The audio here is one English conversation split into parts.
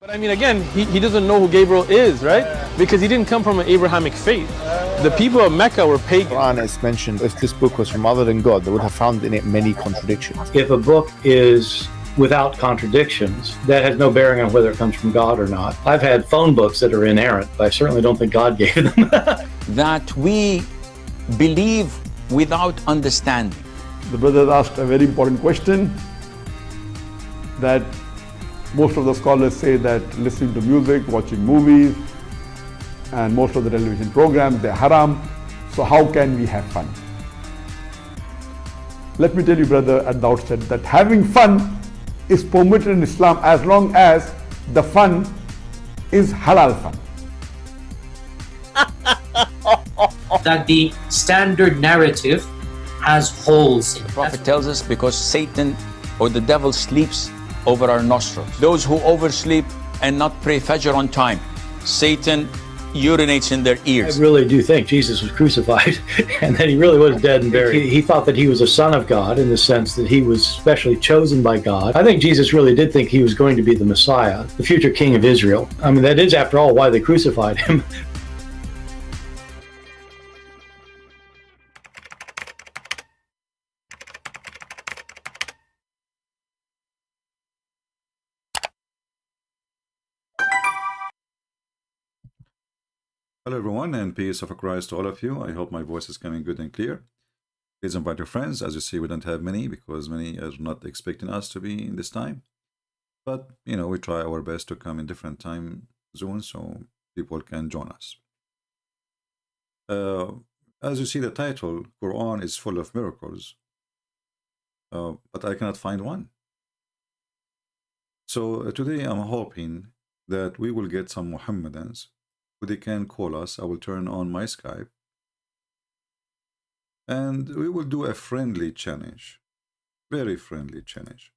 But I mean, again, he doesn't know who Gabriel is, right? Because he didn't come from an Abrahamic faith. The people of Mecca were pagan. Quran is mentioned, if this book was from other than God, they would have found in it many contradictions. If a book is without contradictions, that has no bearing on whether it comes from God or not. I've had phone books that are inerrant, but I certainly don't think God gave them. That we believe without understanding. The brother asked a very important question, that most of the scholars say that listening to music, watching movies, and most of the television programs, they're haram. So how can we have fun? Let me tell you, brother, at the outset, that having fun is permitted in Islam as long as the fun is halal fun. That the standard narrative has holes in it. The Prophet tells us because Satan or the devil sleeps over our nostrils. Those who oversleep and not pray Fajr on time, Satan urinates in their ears. I really do think Jesus was crucified and that he really was dead and buried. He thought that he was a son of God in the sense that he was specially chosen by God. I think Jesus really did think he was going to be the Messiah, the future king of Israel. I mean, that is, after all, why they crucified him. Hello everyone, and peace of Christ to all of you. I hope my voice is coming good and clear. Please invite your friends. As you see, we don't have many because many are not expecting us to be in this time. But, you know, we try our best to come in different time zones so people can join us. As you see the title, Quran is full of miracles. But I cannot find one. So today I'm hoping that we will get some Muhammadans who they can call us. I will turn on my Skype and we will do a friendly challenge, very friendly challenge.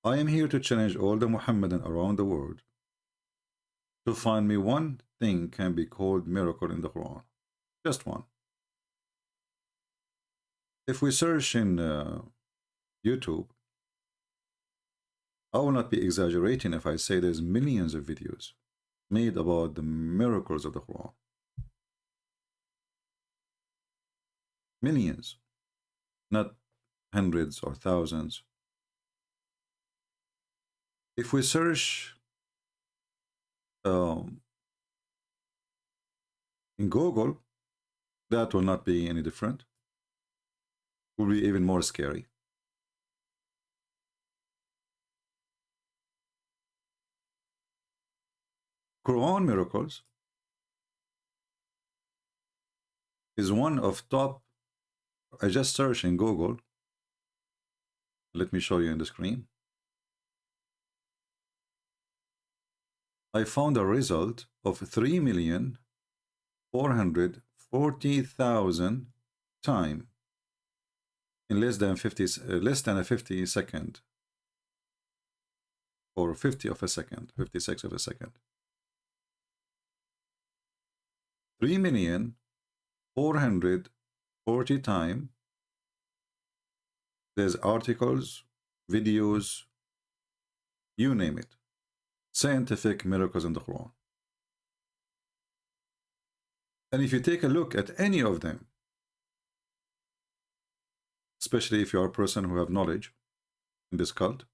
I am here to challenge all the Muhammadan around the world to find me one thing can be called miracle in the Quran, just one. If we search in YouTube, I will not be exaggerating if I say there's millions of videos made about the miracles of the Quran. Millions, not hundreds or thousands. If we search in Google, that will not be any different. It will be even more scary. Quran miracles is one of top. I just searched in Google. Let me show you on the screen. I found a result of 3,440,000 time in less than a 50 second, or 50 of a second, 56 of a second. 3,440,000 times. There's articles, videos, you name it. Scientific miracles in the Quran. And if you take a look at any of them, especially if you are a person who have knowledge in this cult,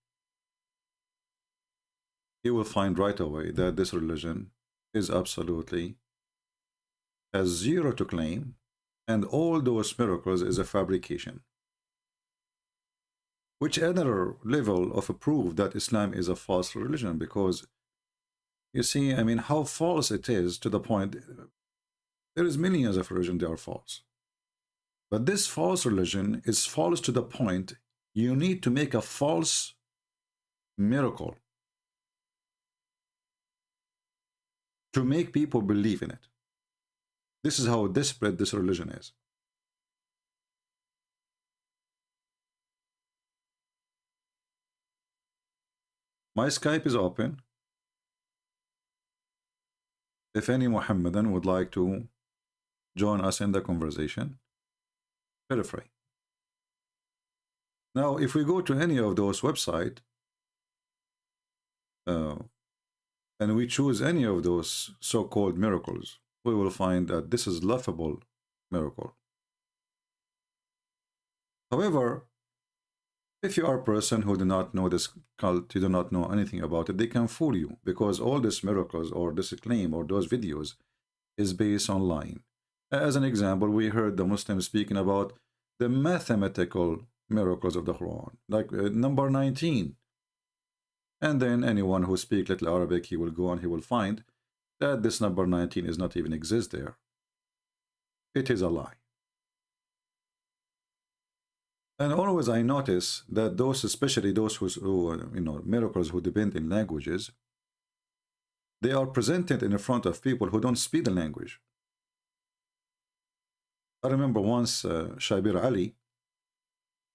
you will find right away that this religion is absolutely has zero to claim, and all those miracles is a fabrication. Which other level of a proof that Islam is a false religion? Because you see, I mean, how false it is to the point there is millions of religions that are false. But this false religion is false to the point you need to make a false miracle to make people believe in it. This is how desperate this religion is. My Skype is open. If any Muhammadan would like to join us in the conversation, feel free. Now, if we go to any of those websites, and we choose any of those so-called miracles, we will find that this is laughable miracle. However, if you are a person who do not know this cult, you do not know anything about it, they can fool you, because all these miracles or this claim or those videos is based on lying. As an example, we heard the Muslims speaking about the mathematical miracles of the Quran, like number 19. And then anyone who speaks little Arabic, he will go and he will find that this number 19 is not even exist there. It is a lie. And always I notice that those, especially those who miracles who depend in languages, they are presented in front of people who don't speak the language. I remember once Shabir Ali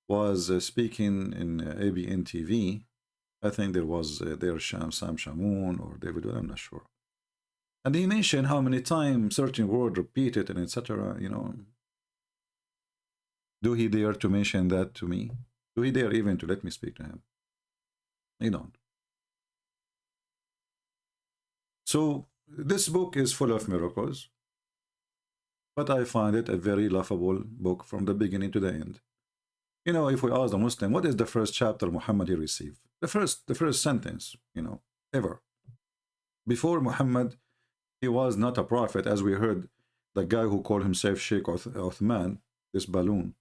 was speaking in ABN TV. I think there was there Sam Shamoun or David, I'm not sure. And he mentioned how many times certain word repeated and etc. Do he dare to mention that to me? Do he dare even to let me speak to him? He don't. So this book is full of miracles, but I find it a very laughable book from the beginning to the end. If we ask a Muslim, what is the first chapter Muhammad he received? The first sentence, ever. Before Muhammad, he was not a prophet, as we heard the guy who called himself Sheikh Uthman, this balloon.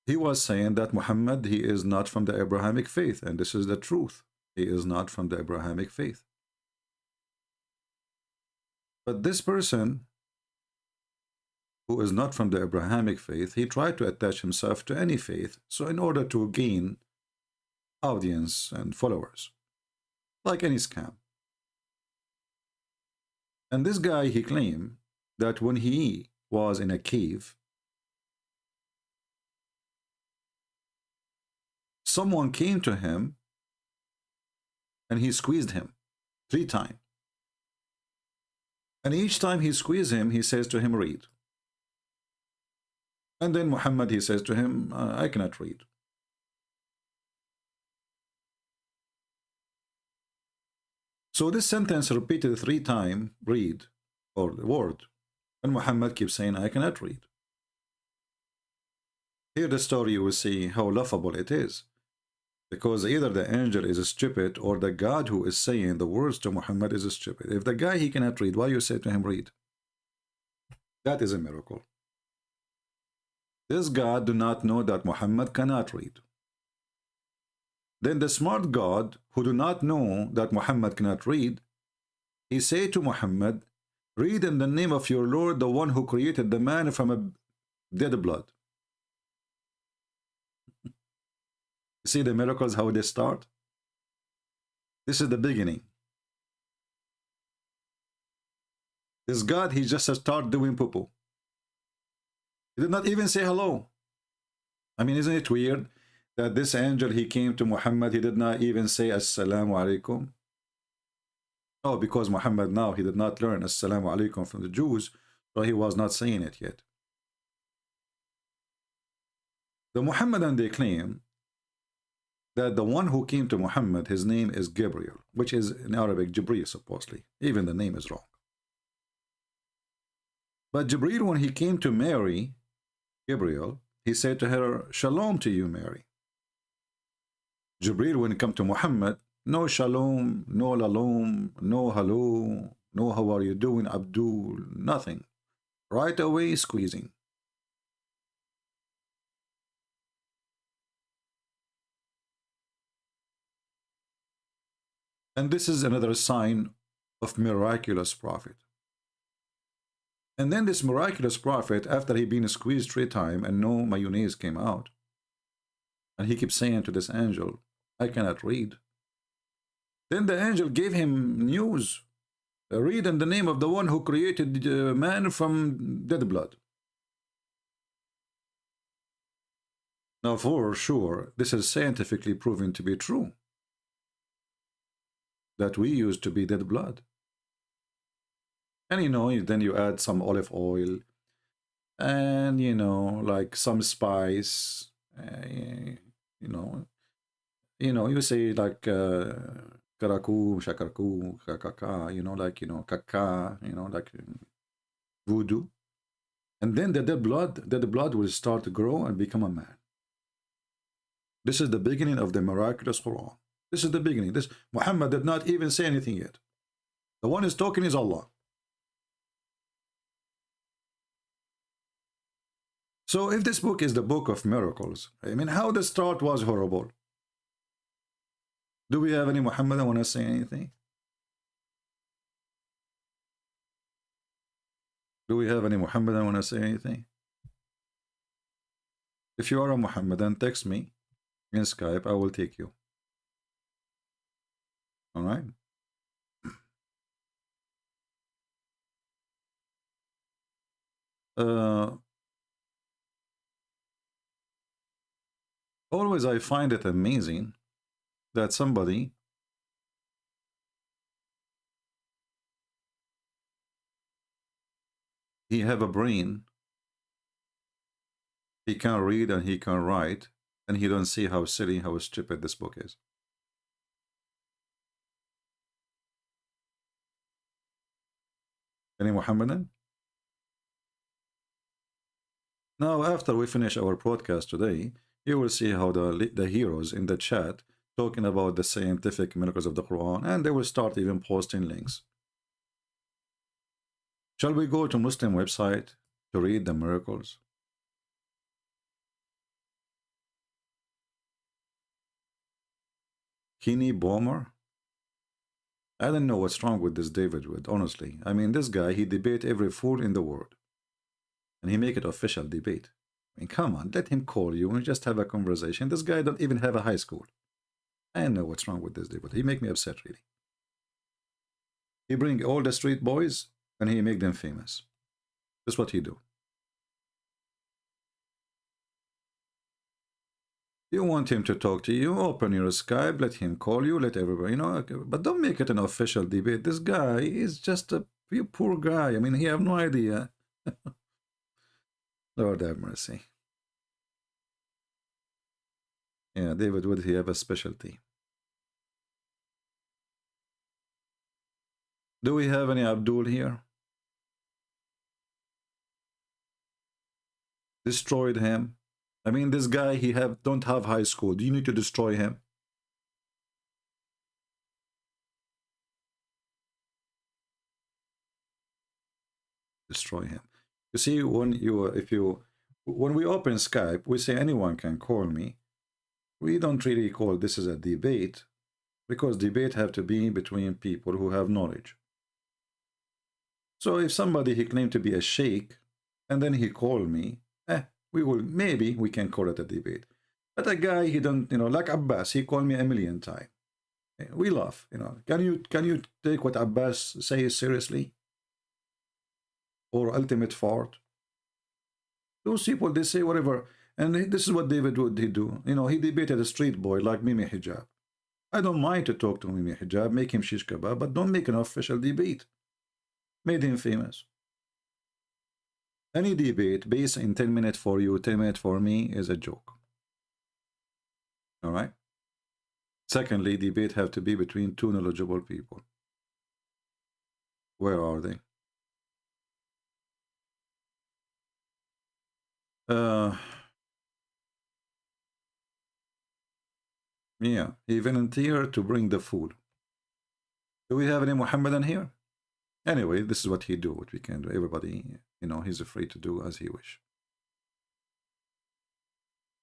He was saying that Muhammad, he is not from the Abrahamic faith, and this is the truth. He is not from the Abrahamic faith. But this person who is not from the Abrahamic faith, he tried to attach himself to any faith, so in order to gain audience and followers, like any scam. And this guy, he claimed that when he was in a cave, someone came to him and he squeezed him 3 times. And each time he squeezed him, he says to him, read. And then Muhammad, he says to him, I cannot read. So this sentence repeated 3 times, read, or word. And Muhammad keeps saying, I cannot read. Here the story, you will see how laughable it is. Because either the angel is stupid or the God who is saying the words to Muhammad is stupid. If the guy, he cannot read, why you say to him, read? That is a miracle. This God do not know that Muhammad cannot read. Then the smart God who do not know that Muhammad cannot read, he say to Muhammad, read in the name of your Lord, the one who created the man from a dead blood. See the miracles, how they start? This is the beginning. This God, he just start doing poo-poo. He did not even say hello. I mean, isn't it weird that this angel, he came to Muhammad, he did not even say Assalamu alaikum? Oh, because Muhammad now, he did not learn Assalamu alaikum from the Jews, so he was not saying it yet. The Muhammadan, they claim that the one who came to Muhammad, his name is Gabriel, which is in Arabic Jibreel, supposedly. Even the name is wrong. But Jibreel, when he came to Mary, Gabriel, he said to her, Shalom to you, Mary. Jibreel, when he come to Muhammad, no shalom, no lalom, no hello, no how are you doing, Abdul, nothing. Right away, squeezing. And this is another sign of miraculous prophet. And then this miraculous prophet, after he been squeezed 3 times and no mayonnaise came out, and he keeps saying to this angel, I cannot read. Then the angel gave him news. Read in the name of the one who created man from dead blood. Now for sure, this is scientifically proven to be true. That we used to be dead blood. And then you add some olive oil and like some spice, you know, you say like karaku, shakarku, kakaka, you know, like, you know, kaka, you know, like voodoo. And then the dead blood will start to grow and become a man. This is the beginning of the miraculous Quran. This is the beginning. This Muhammad did not even say anything yet. The one who's talking is Allah. So if this book is the book of miracles, I mean, how the start was horrible. Do we have any Muhammad that want to say anything? Do we have any Muhammad that want to say anything? If you are a Muhammadan, text me in Skype. I will take you. All right. Always I find it amazing that somebody he have a brain, he can read and he can write, and he don't see how silly, how stupid this book is. Any Muhammadan? Now, after we finish our podcast today, you will see how the heroes in the chat talking about the scientific miracles of the Quran, and they will start even posting links. Shall we go to Muslim website to read the miracles? Kini Bomer? I don't know what's wrong with this David Wood, honestly. I mean, this guy, he debate every fool in the world. And he make it official debate. I mean, come on, let him call you and just have a conversation. This guy don't even have a high school. I don't know what's wrong with this David. He make me upset, really. He bring all the street boys and he make them famous. That's what he do. You want him to talk to you, open your Skype, let him call you, let everybody, you know, but don't make it an official debate. This guy is just a poor guy. I mean, he have no idea. Lord have mercy. Yeah, David, would he have a specialty? Do we have any Abdul here? Destroyed him. I mean, this guy, he don't have high school. Do you need to destroy him? Destroy him. You see, when we open Skype, we say anyone can call me. We don't really call this as a debate, because debate have to be between people who have knowledge. So if somebody he claimed to be a sheikh, and then he called me, maybe we can call it a debate. But a guy, he don't, you know, like Abbas, he called me a million times. We laugh, you know. Can you take what Abbas says seriously? Or ultimate fart? Those people, they say whatever. And this is what David would he do. You know, he debated a street boy like Mimi Hijab. I don't mind to talk to Mimi Hijab, make him shish kebab, but don't make an official debate. Made him famous. Any debate based in 10 minutes for you, 10 minutes for me is a joke. All right? Secondly, debate have to be between two knowledgeable people. Where are they? Yeah, he volunteered to bring the food. Do we have any Muhammadan here? Anyway, this is what he do, what we can do. Everybody, you know, he's free to do as he wish.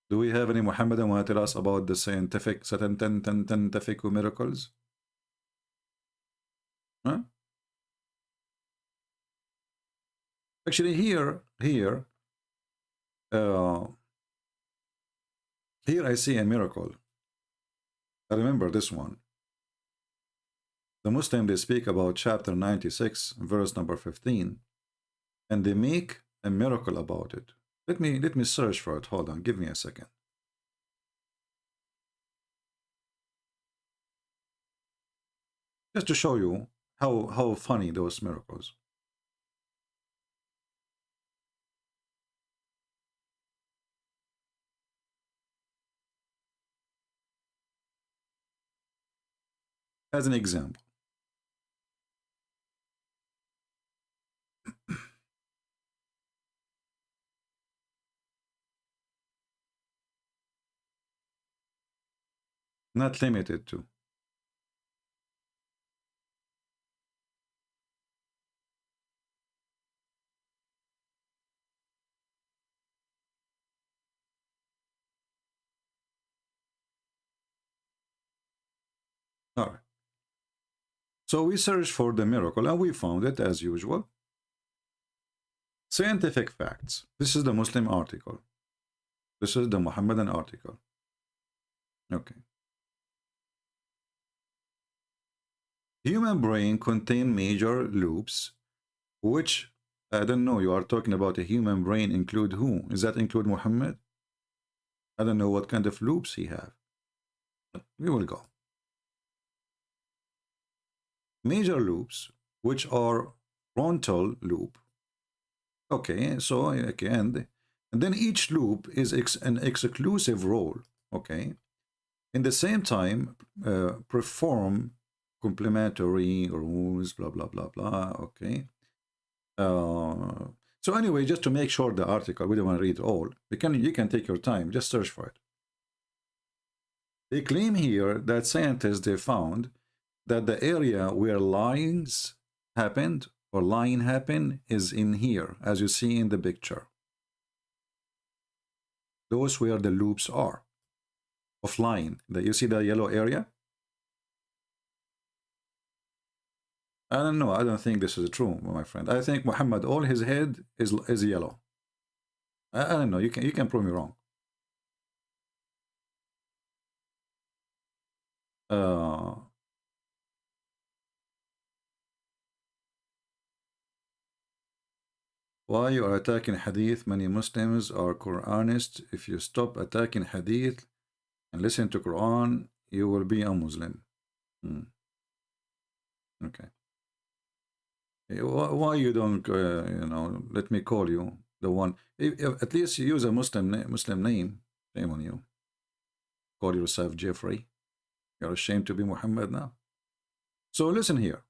Do we have any Muhammadan want to tell us about the scientific miracles? Huh? Actually, here I see a miracle. I remember this one. The Muslim, they speak about chapter 96, verse number 15, and they make a miracle about it. Let me search for it. Hold on, give me a second. Just to show you how funny those miracles. as an example. Not limited to. All right. So we searched for the miracle and we found it as usual. Scientific facts. This is the Muslim article. This is the Muhammadan article. Okay. Human brain contain major loops, which, I don't know, you are talking about a human brain include who? Does that include Muhammad? I don't know what kind of loops he have. We will go. Major loops, which are frontal loop. Okay, so okay, and then each loop is an exclusive role. Okay, in the same time, perform complementary rules. Blah blah blah blah. Okay. So anyway, just to make sure the article, we don't want to read all. You can take your time. Just search for it. They claim here that scientists they found that the area where lines happened or line happen is in here, as you see in the picture. Those where the loops are of line. That you see the yellow area? I don't know. I don't think this is true, my friend. I think Muhammad, all his head is yellow. I don't know. You can prove me wrong. Why you are attacking Hadith? Many Muslims are Quranists. If you stop attacking Hadith and listen to Quran, you will be a Muslim. Okay. Why you don't, you know, let me call you the one. If at least you use a Muslim name. Shame on you. Call yourself Jeffrey. You're ashamed to be Muhammad now. So listen here.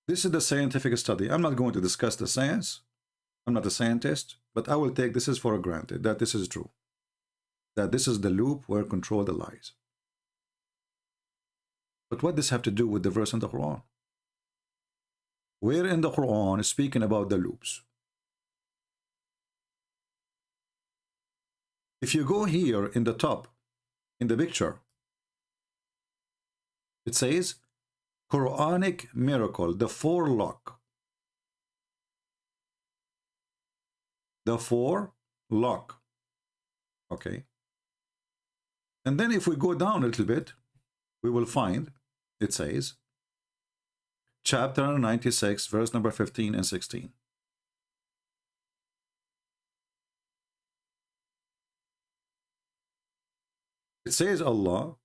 This is the scientific study. I'm not going to discuss the science. I'm not a scientist, but I will take this is for granted that this is true. That this is the loop where control the lies. But what does this have to do with the verse in the Quran? Where in the Quran is speaking about the loops? If you go here in the top, in the picture, it says, Quranic miracle, the four-lock. The four-lock. Okay. And then if we go down a little bit, we will find, it says, chapter 96, verse number 15 and 16. It says Allah,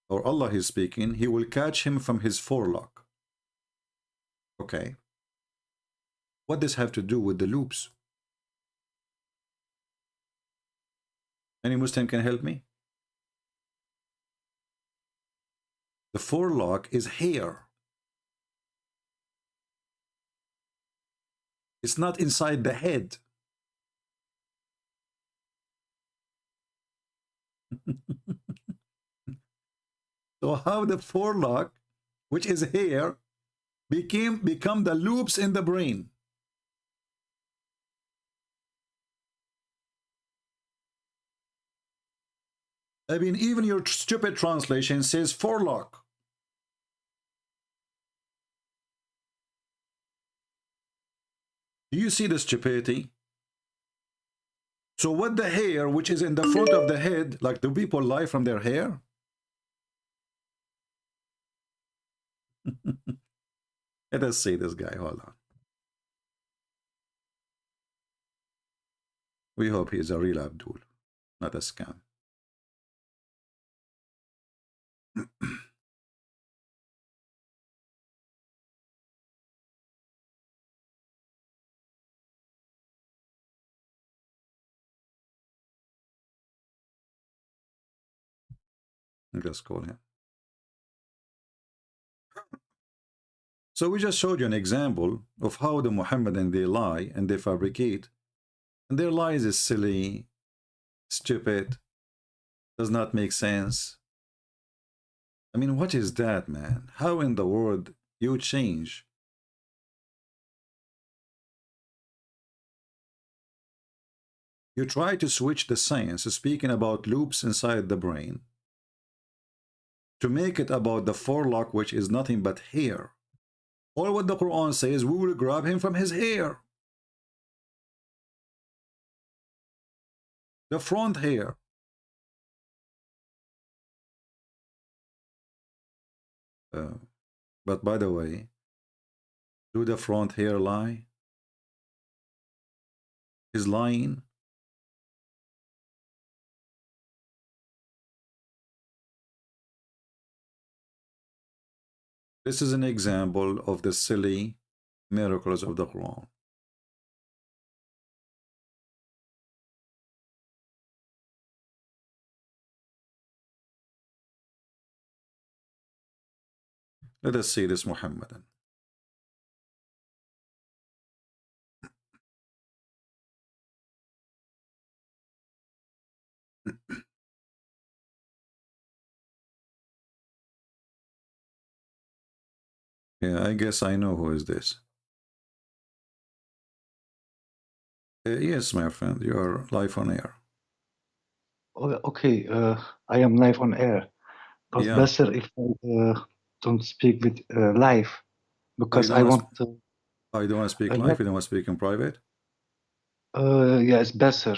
or Allah is speaking, he will catch him from his forelock. Okay. What does have to do with the loops? Any Muslim can help me? The forelock is hair. It's not inside the head. So how the forelock, which is hair, become the loops in the brain? I mean, even your stupid translation says forelock. Do you see the stupidity? So what the hair, which is in the front of the head, like do people lie from their hair? Let us see this guy. Hold on. We hope he is a real Abdul, not a scam. Let's call him. So we just showed you an example of how the Mohammedan, they lie and they fabricate. And their lies is silly, stupid, does not make sense. I mean, what is that, man? How in the world you change? You try to switch the science, speaking about loops inside the brain, to make it about the forelock, which is nothing but hair. All what the Quran says, we will grab him from his hair. The front hair. But by the way, do the front hair lie? Is lying? This is an example of the silly miracles of the Quran. Let us see this Muhammadan. Yeah, I guess I know who is this. Yes, my friend, you are live on air. Okay, I am live on air. But Yeah. better if I don't speak with live, because don't I wanna want to. I don't want to speak I live, like- you don't want to speak in private? Yeah, it's better.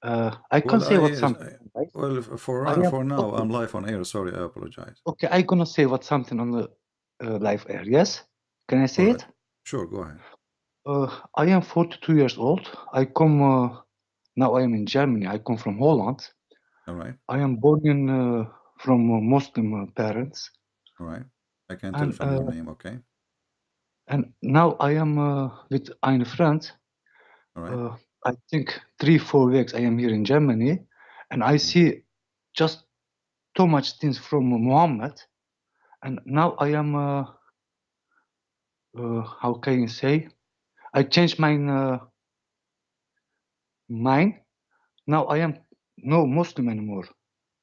I can say what something. Right? Well, for now, I'm live on air. Sorry, I apologize. Okay, I'm gonna say what something on the live air. Yes, can I say All right. it? Sure, go ahead. I am 42 years old. I come now. I am in Germany. I come from Holland. All right. I am born in from Muslim parents. All right. I can tell from your name, okay? And now I am with eine friend. All right. I think 3-4 weeks I am here in Germany, and I see just too much things from Muhammad. And now I am, how can you say? I changed my mind. Now I am no Muslim anymore.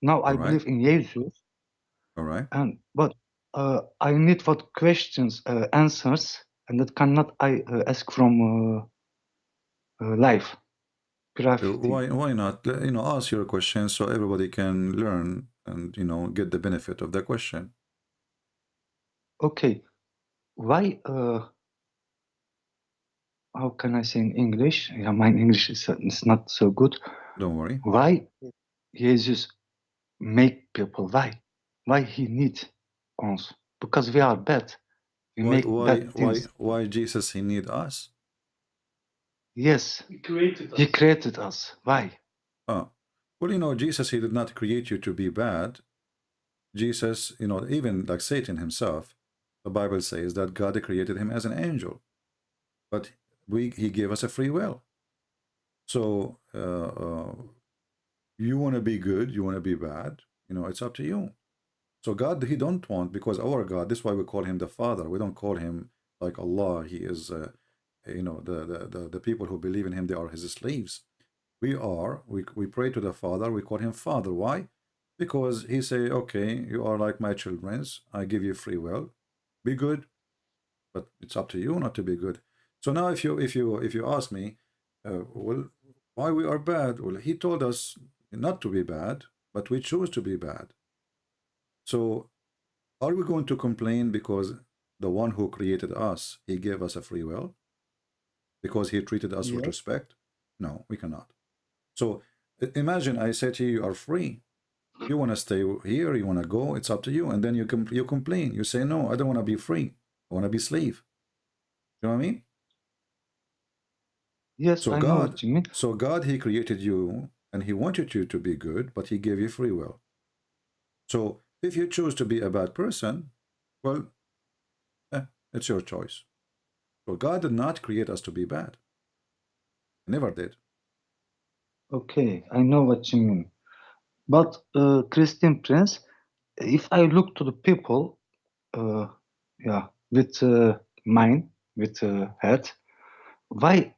Now I All right. believe in Jesus. All right. And but I need what questions, answers, and that cannot I ask from life. Why not? Ask your question so everybody can learn and get the benefit of the question. Okay, why? How can I say in English? Yeah, my English is not so good. Don't worry. Why Jesus make people? Why he need us? Because we are bad. We make bad things. Why Jesus he need us? Yes, he created us. Why? Well, Jesus, he did not create you to be bad. Jesus, even like Satan himself, the Bible says that God created him as an angel, but he gave us a free will. So you want to be good, you want to be bad, it's up to you. So God, he don't want, because our God, this is why we call him the Father. We don't call him like Allah. He is, the people who believe in him, they are his slaves. We pray to the Father, we call him Father. Why? Because he say, okay, you are like my children, I give you free will, be good, but it's up to you not to be good. So now if you ask me, well, why we are bad? Well, he told us not to be bad, but we choose to be bad. So are we going to complain because the one who created us, he gave us a free will? Because he treated us with respect? No, we cannot. So imagine I say to you, you are free. You want to stay here, you want to go, it's up to you. And then you complain. You say, no, I don't want to be free. I want to be slave. You know what I mean? Yes, I know what you mean. So God, he created you and he wanted you to be good, but he gave you free will. So if you choose to be a bad person, well, it's your choice. So God did not create us to be bad. He never did. Okay, I know what you mean. But Christian Prince, if I look to the people, yeah, with mind, with head, why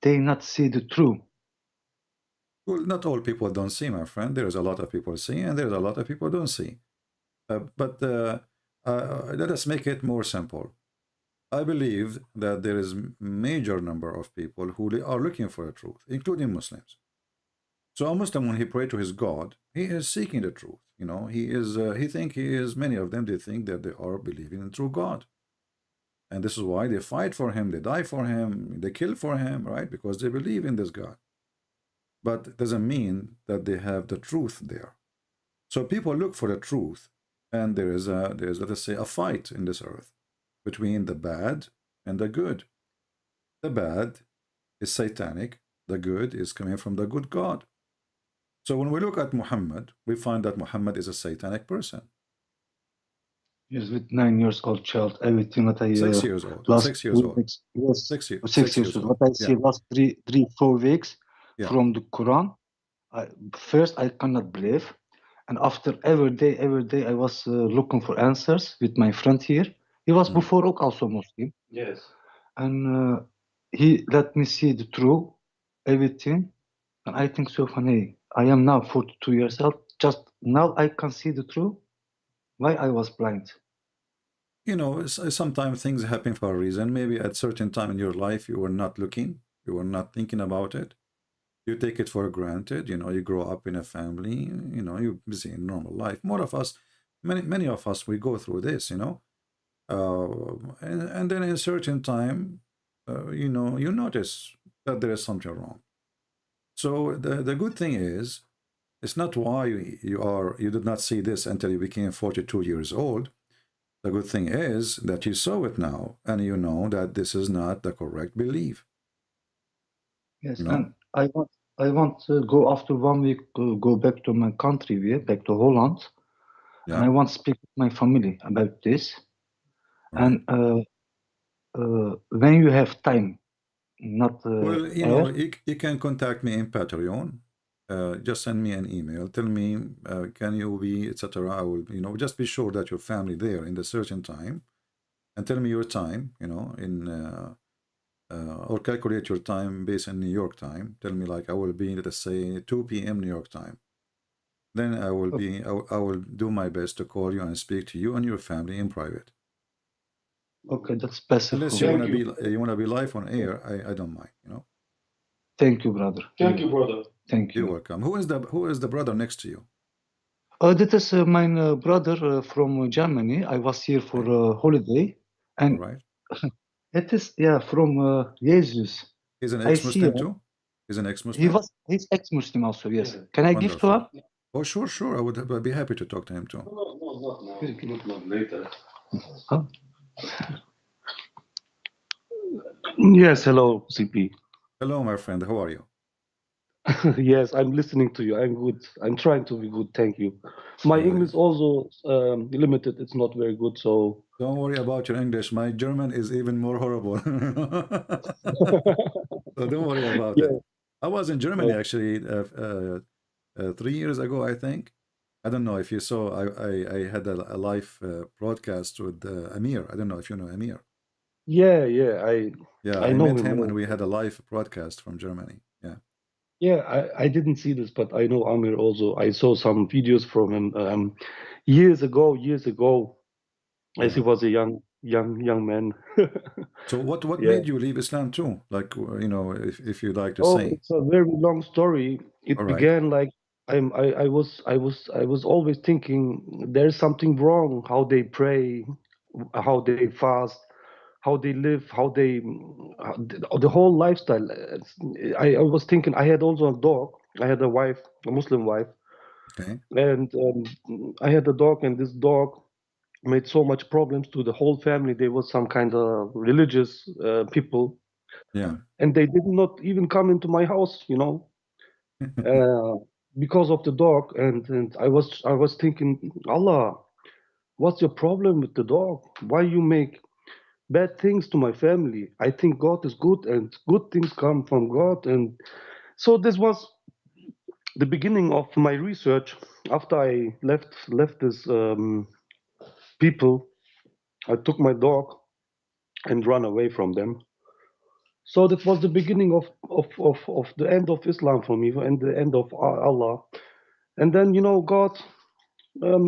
they not see the truth? Well, not all people don't see, my friend. There's a lot of people see, and there's a lot of people don't see. But let us make it more simple. I believe that there is major number of people who are looking for the truth, including Muslims. So a Muslim, when he pray to his God, he is seeking the truth. You know, many of them, they think that they are believing in true God. And this is why they fight for him, they die for him, they kill for him, right? Because they believe in this God. But it doesn't mean that they have the truth there. So people look for the truth, and there's let us say a fight in this earth between the bad and the good. The bad is satanic, the good is coming from the good God. So when we look at Muhammad, we find that Muhammad is a satanic person. Yes, with 9 years old child, everything that I 6 years old. last 6 years old. weeks, yes, 6 years years old. old. What I see Yeah. last 4 weeks Yeah. from the Quran. First, I cannot believe, and after every day, I was looking for answers with my friend here. He was before also Muslim. Yes. And he let me see the truth, everything. And I think so funny. I am now 42 years old. Just now I can see the truth. Why I was blind? You know, sometimes things happen for a reason. Maybe at certain time in your life, you were not looking, you were not thinking about it. You take it for granted. You know, you grow up in a family, you know, you're busy in normal life. More of us, many of us, we go through this, you know. And then in a certain time, you know, you notice that there is something wrong. So the good thing is, it's not why you did not see this until you became 42 years old. The good thing is that you saw it now, and you know that this is not the correct belief. Yes, You know? and I want to go after 1 week go back to my country, back to Holland, and I Yeah. want to speak with my family about this. Right. And when you have time, not Well, you air. know, you can contact me in Patreon. Just send me an email. Tell me, can you be, etc. I will, you know, just be sure that your family there in the certain time, and tell me your time, you know, or calculate your time based on New York time. Tell me, like, I will be, let's say, 2 p.m. New York time. Then I will be, I will do my best to call you and speak to you and your family in private. Okay, that's special. Unless you wanna be live on air, I don't mind, you know. Thank you, brother. Thank you, brother. Thank You're you. welcome. Who is the brother next to you? That is my brother from Germany. I was here for holiday, All and right. it is from Jesus. He's an I see. ex-Muslim too? He's an ex-Muslim? He's ex-Muslim also. Yes. Can I give to Wonderful. him? Oh, sure. I'd be happy to talk to him too. Not now, later. Huh? Yes, hello, CP. Hello, my friend. How are you? Yes, I'm listening to you. I'm good. I'm trying to be good. Thank you. My English also limited. It's not very good. So Don't worry about your English. My German is even more horrible. So don't worry about it. yeah. I was in Germany actually 3 years ago, I think. I don't know if you saw. I had a live broadcast with Amir. I don't know if you know Amir. Yeah. Yeah, I I know met him. him and we had a live broadcast from Germany. Yeah. Yeah, I didn't see this, but I know Amir also. I saw some videos from him years ago. As he Yeah. was a young man. So what Yeah. made you leave Islam too? Like, you know, if you'd like to Oh, say. it's a very long story. It All right. began like I was always thinking there's something wrong. How they pray, how they fast, how they live, the whole lifestyle. I was thinking I had also a dog. I had a wife, a Muslim wife, Okay. and I had a dog, and this dog made so much problems to the whole family. They were some kind of religious people, Yeah. and they did not even come into my house, because of the dog. And I was thinking, Allah, what's your problem with the dog? Why you make bad things to my family? I think God is good, and good things come from God. And so this was the beginning of my research, after I left this people, I took my dog and ran away from them. So that was the beginning of the end of Islam for me and the end of Allah. And then, you know, God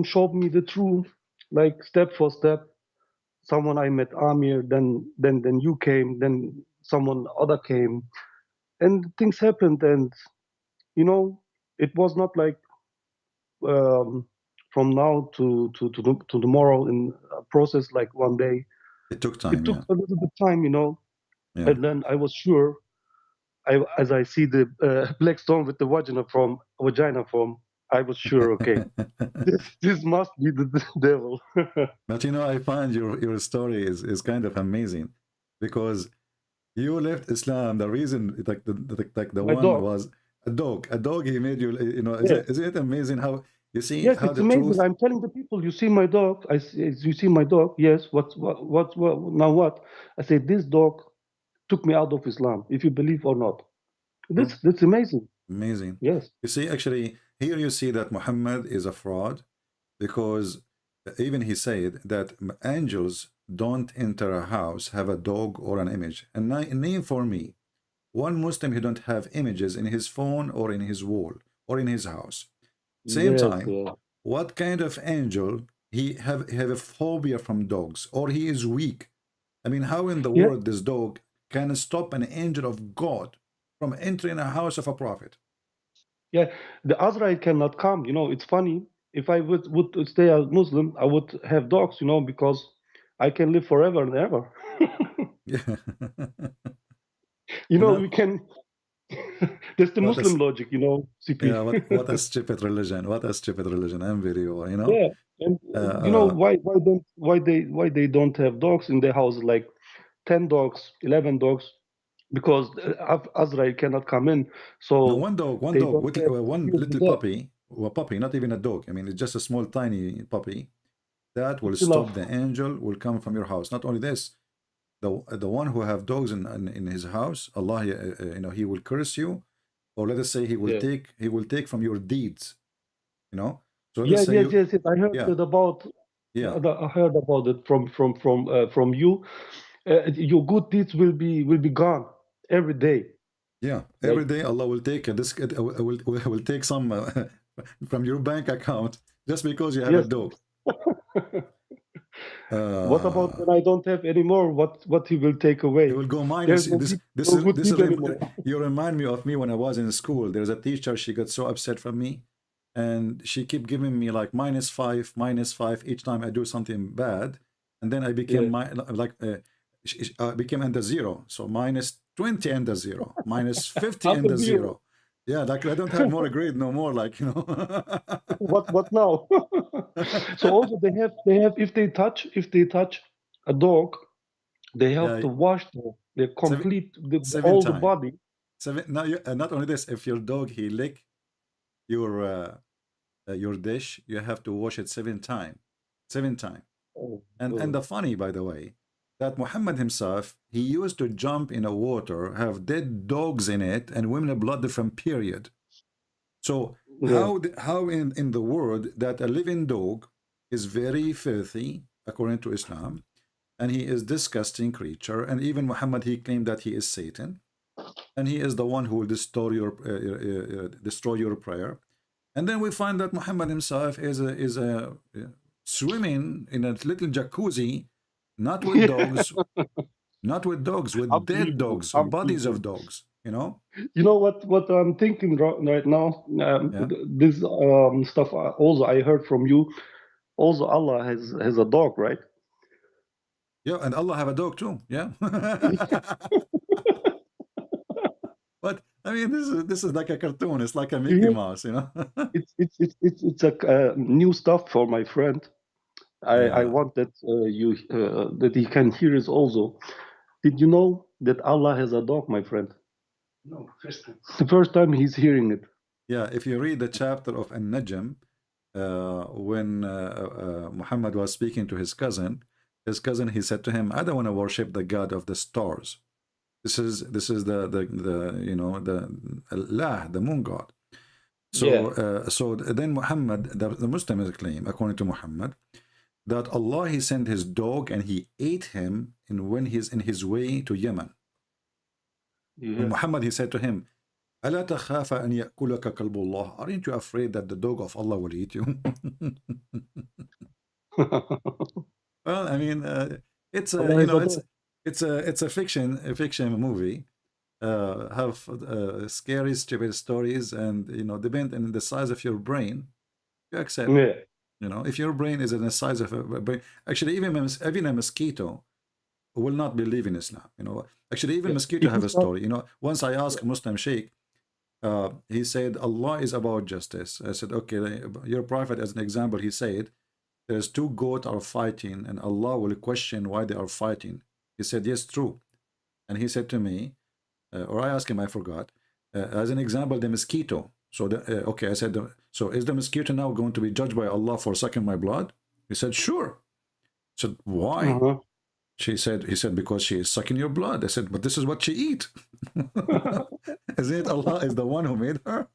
showed me the truth, like step for step. Someone I met, Amir, then you came, then someone other came, and things happened. And you know, it was not like um, from now to tomorrow in a process like one day. It took It time, took yeah. a little bit time, you know. Yeah. And then I was sure, as I see the black stone with the vagina form, I was sure, okay, this must be the devil. But you know, I find your story is kind of amazing, because you left Islam. The reason, like the My one dog. was a dog. A dog. He made you. You know, Yeah. isn't it amazing how you see Yes, how it's the amazing. truth? I'm telling the people, you see my dog. You see my dog. Yes. What? Now what? I say this dog took me out of Islam. If you believe or not, True. that's amazing. Amazing. Yes. You see, actually, here you see that Muhammad is a fraud, because even he said that angels don't enter a house, have a dog or an image. And name for me one Muslim who don't have images in his phone or in his wall or in his house. Same Yes. time, what kind of angel he have a phobia from dogs, or he is weak? I mean, how in the Yeah. world this dog can stop an angel of God from entering a house of a prophet? Yeah. The Azrael cannot come. You know, it's funny. If I would stay a Muslim, I would have dogs. You know, because I can live forever and ever. Yeah. You You know, know we can. That's the what Muslim is logic. You know, CP. yeah, what a stupid religion. What a stupid religion. Envy you, you know? Yeah, and Uh, you know uh, why they don't have dogs in their house, like 10 dogs, 11 dogs, because Azrael cannot come in, no, so one they dog, don't have one fear of the little dead. puppy, or puppy, not even a dog. I mean, it's just a small, tiny puppy that will It's enough. stop the angel will come from your house. Not only this, the one who have dogs in his house, Allah, you know, he will curse you, or let us say Yeah. he will take from your deeds, you know. So let us Yes, say yes, you, yes, yes. I heard yeah, it about. yeah, I heard about it from you. Your good deeds will be gone every day. yeah. Every Like day Allah will take this, will take some from your bank account just because you have a yes. dog. What about Uh, when I don't have anymore? What he will take It away? will go minus. There's no This no is good deed anymore. you remind me of me when I was in school. There's a teacher. She got so upset from me, and she kept giving me like minus five each time I do something bad, and then I became Yeah. like became under zero. So minus 20 under zero, minus 50 After under zero. zero. Yeah, like I don't have more grade no more. Like, you know. What now? So also they have if they touch a dog, they have Yeah, to wash the seven complete seven all the time. body. Seven. Now, not only this, if your dog he lick your dish, you have to wash it 7 times. 7 times. Oh, And the funny, by the way, that Muhammad himself, he used to jump in a water, have dead dogs in it, and women blood from period. So yeah. how in the world that a living dog is very filthy according to Islam, and he is disgusting creature, and even Muhammad he claimed that he is Satan, and he is the one who will destroy your prayer. And then we find that Muhammad himself is a swimming in a little jacuzzi, not with dogs, not with dogs, with dead Unbelievable. dogs, bodies of Unbelievable. dogs. You know? You know what I'm thinking right now? Yeah, This stuff also I heard from you. Also, Allah has a dog, right? yeah. And Allah have a dog too. Yeah. But I mean, this is like a cartoon. It's like a Mickey Yes. Mouse. You know? It's a new stuff for my friend. I Yeah. want that that he can hear it also. Did you know that Allah has a dog, my friend? No, first time. The first time he's hearing it. Yeah, if you read the chapter of An-Najm, when Muhammad was speaking to his cousin, he said to him, "I don't want to worship the God of the stars. This is the you know the Allah, the moon god." So then Muhammad, the Muslims claim, according to Muhammad, that Allah, he sent his dog and he ate him when he's in his way to Yemen. When Muhammad, he said to him, ألا تخاف أن يأكلك كلب الله? Aren't you afraid that the dog of Allah will eat you? Well, I mean, it's a it's a fiction movie. Have scary, stupid stories, and depend on the size of your brain. You accept. If your brain is in the size of a brain, actually, even a mosquito will not believe in Islam. Actually, even mosquito have a story. Once I asked Muslim Sheikh, he said Allah is about justice. I said, okay, your prophet, as an example, he said there's two goats are fighting, and Allah will question why they are fighting. He said, yes, true. And he said to me, or I asked him, I forgot, as an example, the mosquito. So, okay, I said, so is the mosquito now going to be judged by Allah for sucking my blood? He said, sure. I said, why? He said, because she is sucking your blood. I said, but this is what she eat. Isn't it Allah is the one who made her?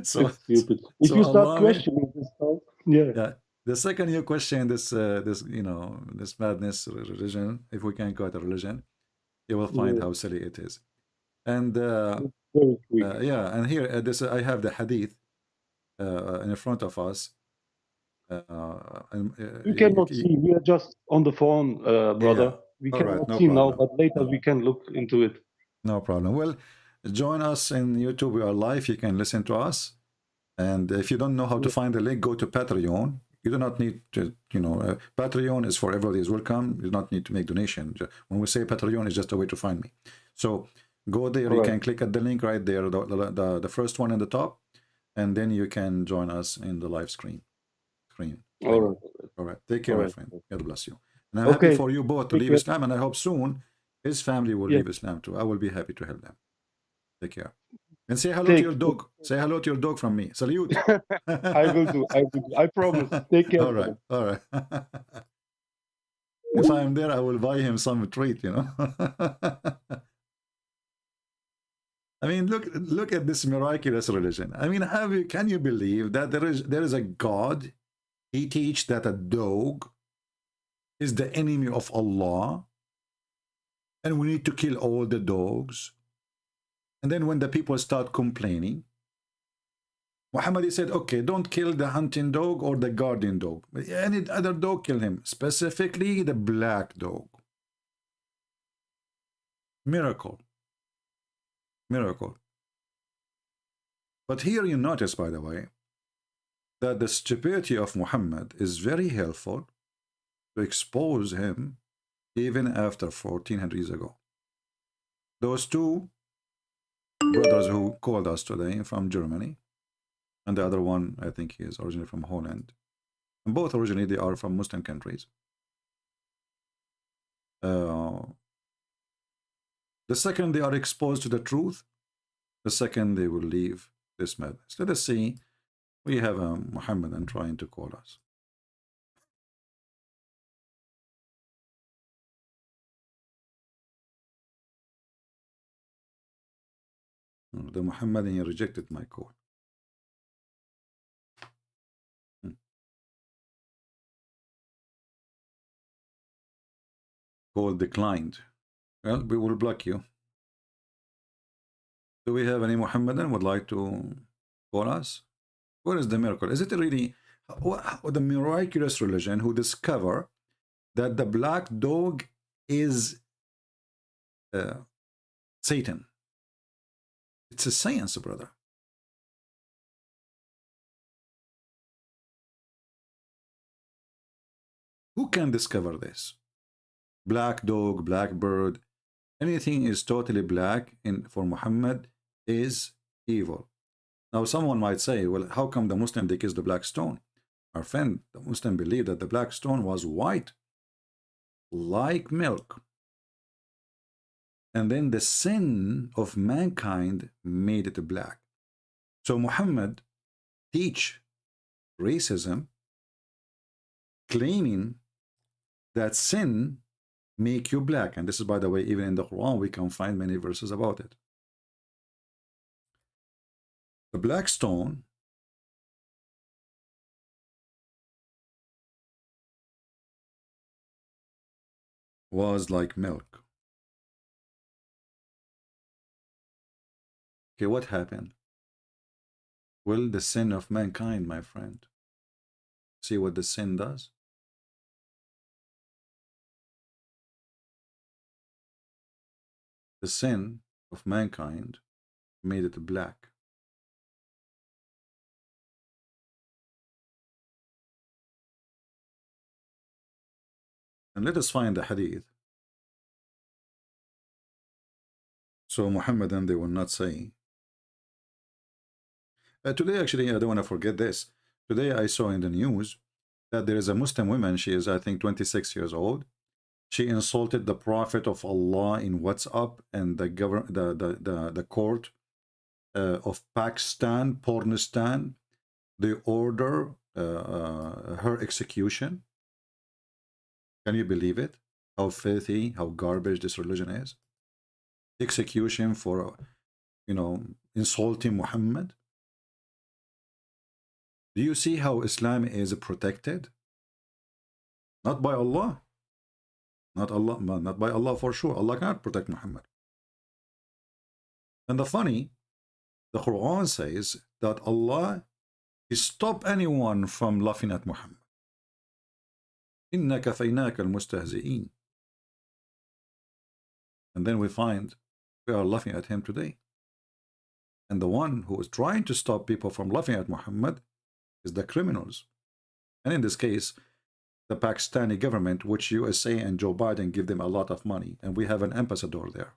So stupid. If you start questioning this stuff, yeah. The second you question this madness religion, if we can call it a religion, you will find how silly it is. And and here I have the hadith in front of us. We cannot see. We are just on the phone, brother. We cannot see now, but later we can look into it. No problem. Well, join us in YouTube. We are live. You can listen to us. And if you don't know how to find the link, go to Patreon. You do not need to, Patreon is for everybody is welcome. You do not need to make donation. When we say Patreon, it's just a way to find me. So go there. You can click at the link right there, the first one in the top, and then you can join us in the live screen. All right. Take care, my friend. God bless you. And I'm happy for you both to leave Islam, and I hope soon his family will leave Islam too. I will be happy to help them. Take care. And say hello to your dog. Say hello to your dog from me. Salute. I will do. I promise. Take care. All right. If I'm there, I will buy him some treat, I mean, look at this miraculous religion. I mean, can you believe that there is a God? He teaches that a dog is the enemy of Allah, and we need to kill all the dogs. And then when the people start complaining, Muhammad said, okay, don't kill the hunting dog or the guardian dog. Any other dog, kill him. Specifically, the black dog. Miracle. But here you notice, by the way, that the stupidity of Muhammad is very helpful to expose him even after 1400 years ago. Those two brothers who called us today from Germany, and the other one, I think he is originally from Holland, and both originally they are from Muslim countries. The second they are exposed to the truth, the second they will leave this madness. Let us see. We have a Muhammadan trying to call us. The Muhammadan rejected my call. Call declined. Well, we will block you. Do we have any Muhammadan would like to call us? What is the miracle? Is it really the miraculous religion who discover that the black dog is Satan? It's a science, brother. Who can discover this? Black dog, black bird, anything is totally black for Muhammad is evil. Now someone might say, well, how come the Muslim they kiss the black stone? Our friend, the Muslim believed that the black stone was white, like milk. And then the sin of mankind made it black. So Muhammad teach racism, claiming that sin make you black. And this is, by the way, even in the Quran, we can find many verses about it. The black stone was like milk. Okay, what happened? Well, the sin of mankind, my friend. See what the sin does? The sin of mankind made it black. And let us find the hadith. So Muhammadan, they will not say. Today, actually, I don't want to forget this. Today, I saw in the news that there is a Muslim woman. She is, I think, 26 years old. She insulted the Prophet of Allah in WhatsApp, and the court of Pakistan, Pornistan, they order her execution. Can you believe it? How filthy, how garbage this religion is. Execution for, insulting Muhammad. Do you see how Islam is protected? Not by Allah. Not by Allah for sure. Allah cannot protect Muhammad. And the Quran says that Allah stop anyone from laughing at Muhammad. إِنَّا كَفَيْنَاكَ الْمُسْتَهْزِئِينَ. And then we find we are laughing at him today. And the one who is trying to stop people from laughing at Muhammad is the criminals. And in this case, the Pakistani government, which USA and Joe Biden give them a lot of money. And we have an ambassador there.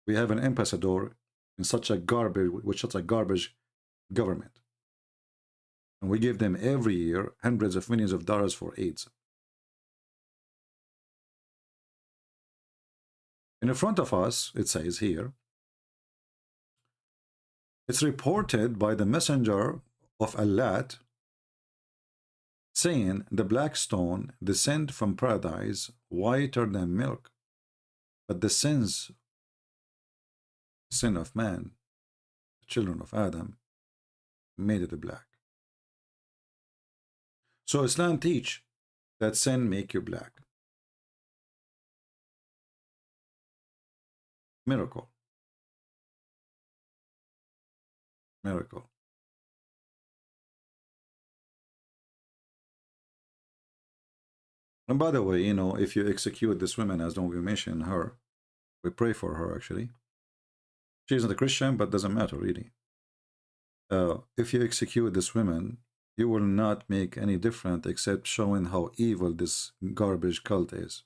We have an ambassador in such a garbage, with such a garbage government. And we give them every year hundreds of millions of dollars for AIDS. In front of us, it says here, it's reported by the messenger of Allah saying, the black stone descend from paradise whiter than milk, but the sin of man, the children of Adam, made it black. So Islam teach that sin make you black. Miracle. Miracle. And by the way, if you execute this woman, as don't we mention her, we pray for her actually. She's not a Christian, but doesn't matter really. If you execute this woman, you will not make any difference except showing how evil this garbage cult is.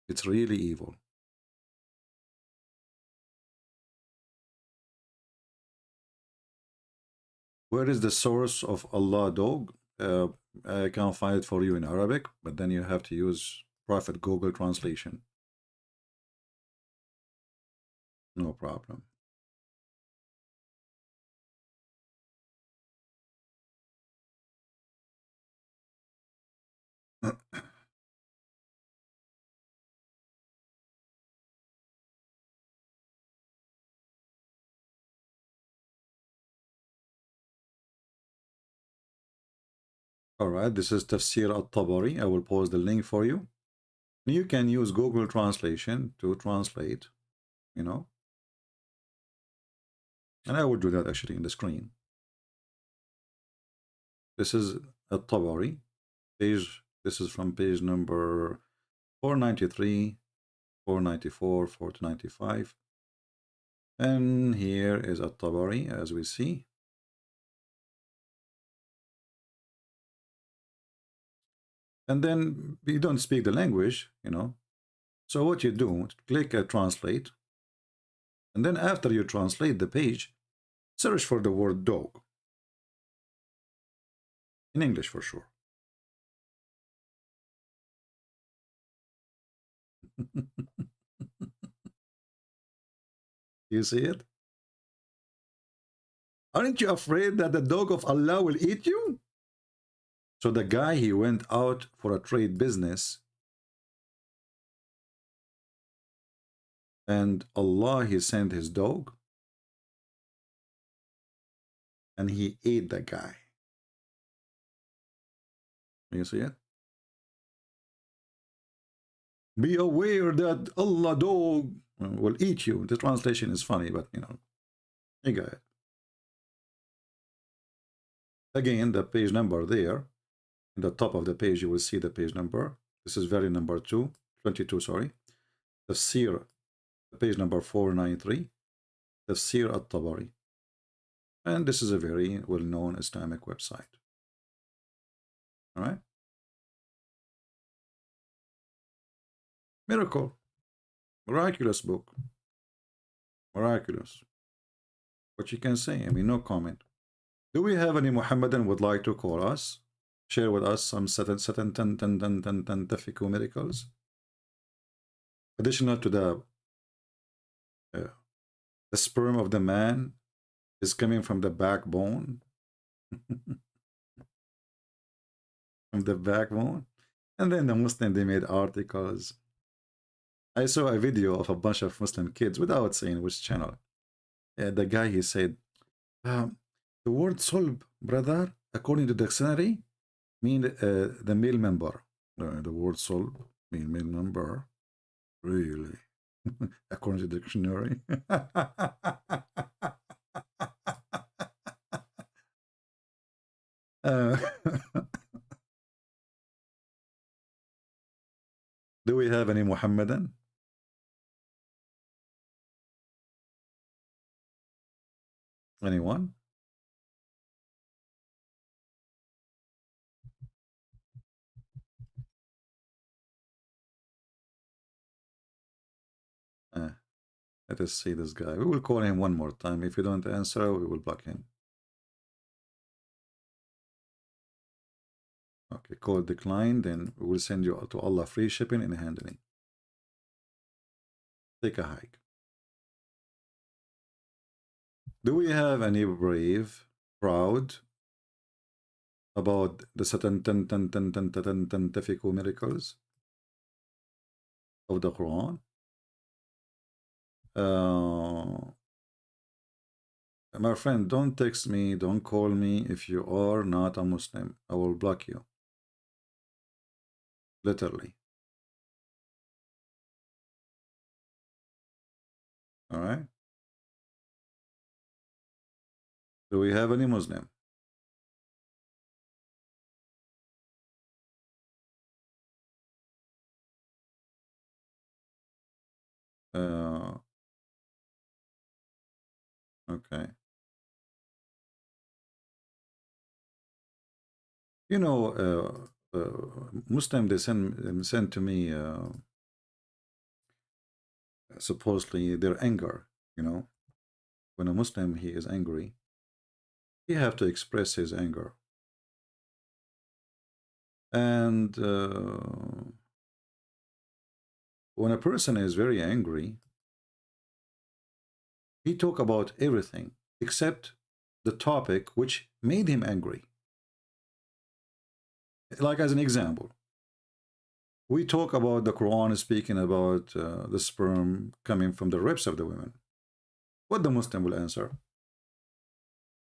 It's really evil. Where is the source of Allah dog? I can't find it for you in Arabic, but then you have to use Prophet Google translation. No problem. All right, this is Tafsir al-Tabari. I will post the link for you. You can use Google Translation to translate, And I will do that actually in the screen. This is al-Tabari. This is from page number 493, 494, 495. And here is al-Tabari, as we see. And then you don't speak the language, So what you do, click translate. And then after you translate the page, search for the word dog. In English for sure. You see it? Aren't you afraid that the dog of Allah will eat you? So the guy, he went out for a trade business. and Allah, he sent his dog and he ate the guy. You see it? Be aware that Allah dog will eat you. The translation is funny, but you know, you got it. Again, the page number there, in the top of the page, you will see the page number. This is very number 22, sorry. Tafsir, page number 493, Tafsir at-Tabari. And this is a very well-known Islamic website. All right? Miracle. Miraculous book. Miraculous. What you can say, I mean, no comment. Do we have any Muhammadan would like to call us? Share with us some scientific miracles? Additional to the sperm of the man is coming from the backbone. From the backbone. And then the Muslim, they made articles. I saw a video of a bunch of Muslim kids without saying which channel. The guy, he said, the word solb, brother, according to the dictionary, mean the male member. The word solb mean male member. Really? According to the dictionary. Do we have any Muhammadan? Anyone? Let us see this guy. We will call him one more time. If you don't answer, we will block him. Okay, call declined. Then we will send you to Allah free shipping and handling. Take a hike. Do we have any brave, proud about the scientific miracles of the Quran? My friend, don't text me, don't call me if you are not a Muslim. I will block you. Literally. All right. Do we have any Muslim? Okay. You know, Muslim, they send to me supposedly their anger. You know, when a Muslim, he is angry, he have to express his anger. And when a person is very angry, he talk about everything except the topic which made him angry. Like as an example, we talk about the Quran speaking about the sperm coming from the ribs of the women. What the Muslim will answer?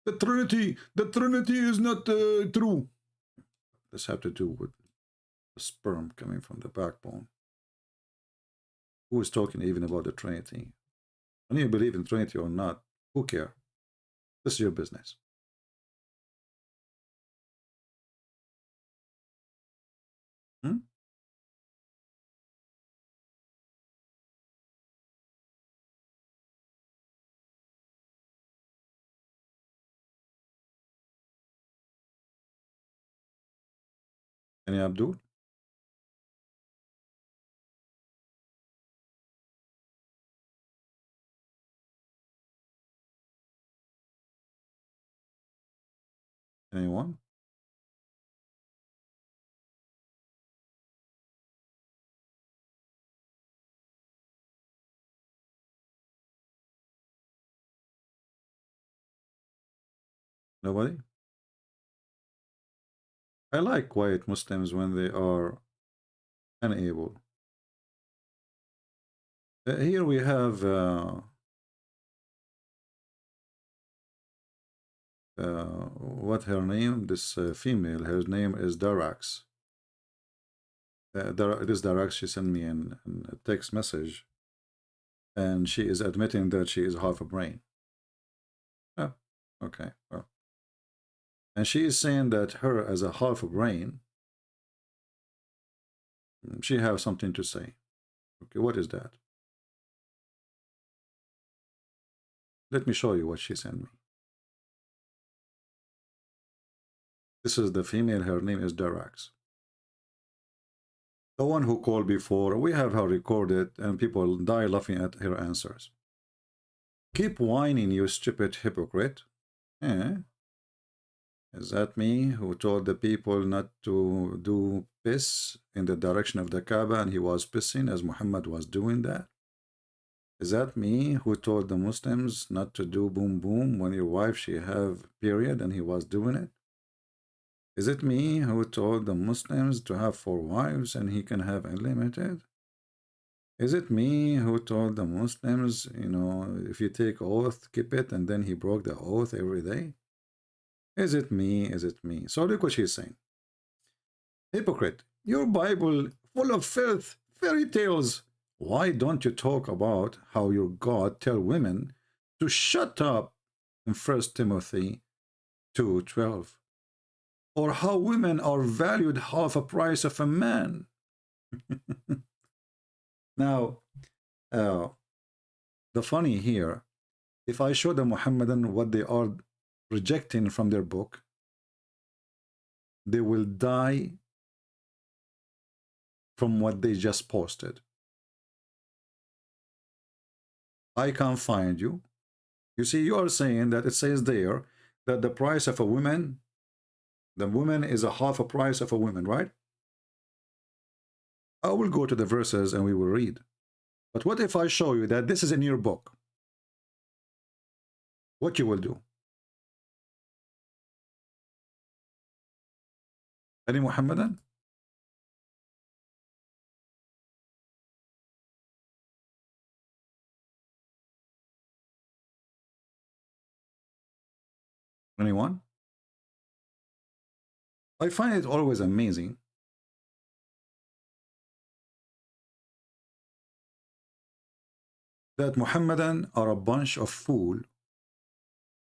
The Trinity is not true. This have to do with the sperm coming from the backbone. Who is talking even about the Trinity? When you believe in Trinity or not, who care? This is your business. Any Abdul? Anyone? Nobody? I like quiet Muslims when they are unable. Here we have what her name, this female, her name is Darax. This Darax, she sent me a text message, and she is admitting that she is half a brain. Oh, okay. Well. And she is saying that her as a half a brain, she has something to say. Okay, what is that? Let me show you what she sent me. This is the female, her name is Darax. The one who called before, we have her recorded, and people die laughing at her answers. Keep whining, you stupid hypocrite. Eh? Is that me who told the people not to do piss in the direction of the Kaaba, and he was pissing as Muhammad was doing that? Is that me who told the Muslims not to do boom boom when your wife she have period and he was doing it? Is it me who told the Muslims to have 4 wives and he can have unlimited? Is it me who told the Muslims, you know, if you take oath, keep it, and then he broke the oath every day? Is it me? Is it me? So look what she's saying. Hypocrite, your Bible full of filth, fairy tales. Why don't you talk about how your God tell women to shut up in 1 Timothy 2:12? Or how women are valued half a price of a man? Now, the funny here, if I show the Muhammadan what they are rejecting from their book, they will die from what they just posted. I can't find you. You see, you are saying that it says there that the price of a woman, the woman is a half a price of a woman, right? I will go to the verses and we will read. But what if I show you that this is in your book? What you will do? Any Muhammadan? Anyone? I find it always amazing that Muhammadan are a bunch of fools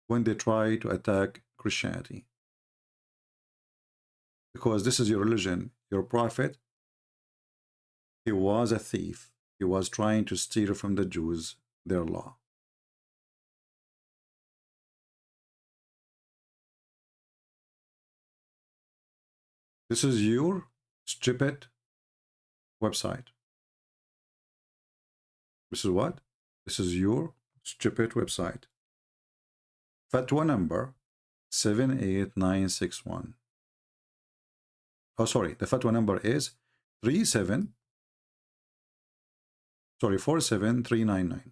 when they try to attack Christianity. Because this is your religion, your prophet, he was a thief. He was trying to steal from the Jews their law. This is your stupid website. This is what? This is your stupid website. Fatwa number 78961. Oh, sorry. The fatwa number is 47399.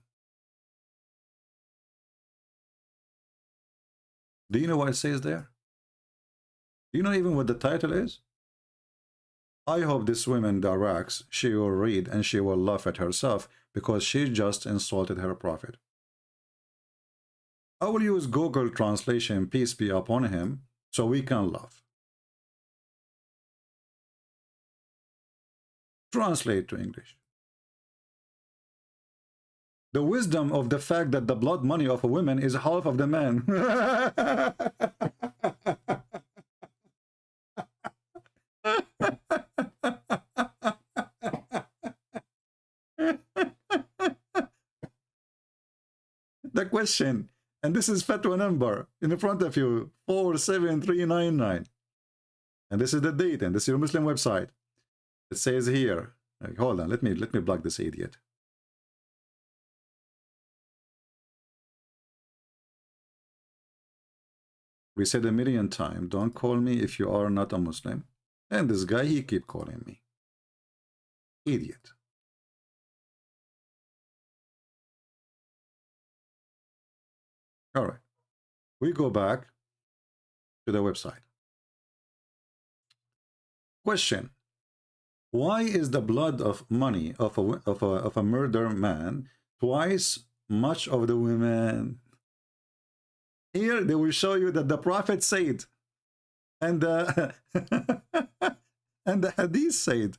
Do you know what it says there? Do you know even what the title is? I hope this woman, Darax, she will read and she will laugh at herself because she just insulted her prophet. I will use Google translation, peace be upon him, so we can laugh. Translate to English. The wisdom of the fact that the blood money of a woman is half of the man. The question, and this is fatwa number in front of you, 47399. And this is the date, and this is your Muslim website. It says here, hold on, let me block this idiot. We said a million times, don't call me if you are not a Muslim. And this guy, he keep calling me. Idiot. All right. We go back to the website. Question. Why is the blood of money of a murder man twice much of the women? Here they will show you that the prophet said, and the and the hadith said,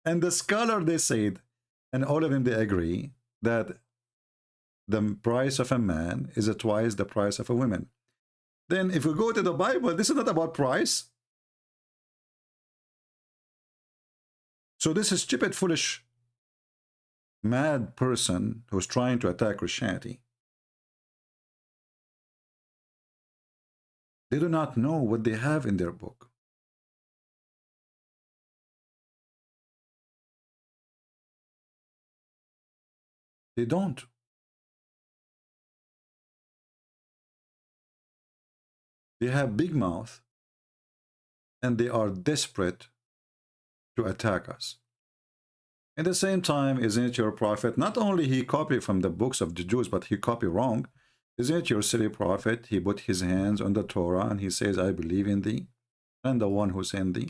and the scholar they said, and all of them they agree that the price of a man is twice the price of a woman. Then if we go to the Bible, this is not about price. So this is stupid, foolish, mad person who's trying to attack Christianity. They do not know what they have in their book. They don't. They have big mouth and they are desperate to attack us. At the same time, isn't it your prophet? Not only he copied from the books of the Jews, but he copied wrong. Isn't it your silly prophet? He put his hands on the Torah and he says, I believe in thee and the one who sent thee.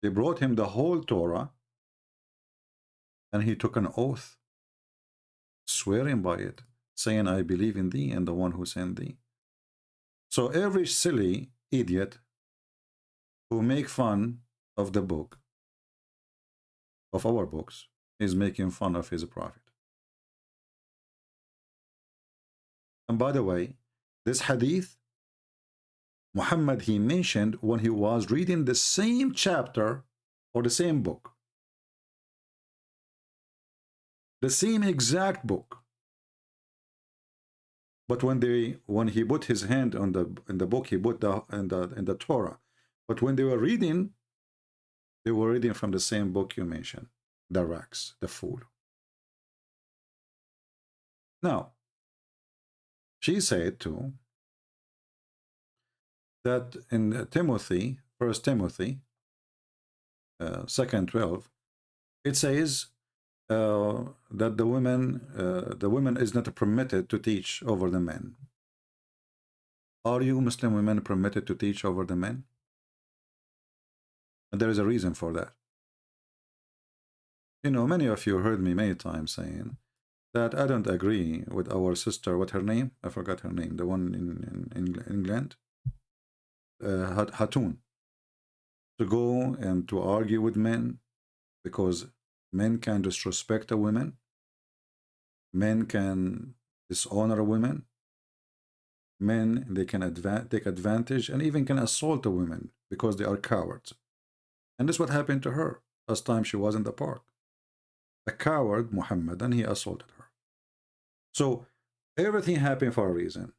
They brought him the whole Torah and he took an oath, swearing by it, saying, I believe in thee and the one who sent thee. So every silly idiot who make fun of the book, of our books, is making fun of his prophet. And by the way, this hadith, Muhammad, he mentioned when he was reading the same chapter or the same book. The same exact book. But when he put his hand on in the book, he put in the Torah. But when they were reading from the same book you mentioned, the Rax, the fool. Now, she said too that in Timothy, 1 Timothy, 2:12, it says that the women is not permitted to teach over the men. Are you Muslim women permitted to teach over the men? And there is a reason for that. You know, many of you heard me many times saying that I don't agree with our sister, what her name? I forgot her name, the one in England, Hatun, to go and to argue with men because men can disrespect a woman, men can dishonor a woman, men, they can take advantage and even can assault a woman because they are cowards. And this is what happened to her last time she was in the park. A coward, Muhammad, and he assaulted her. So everything happened for a reason.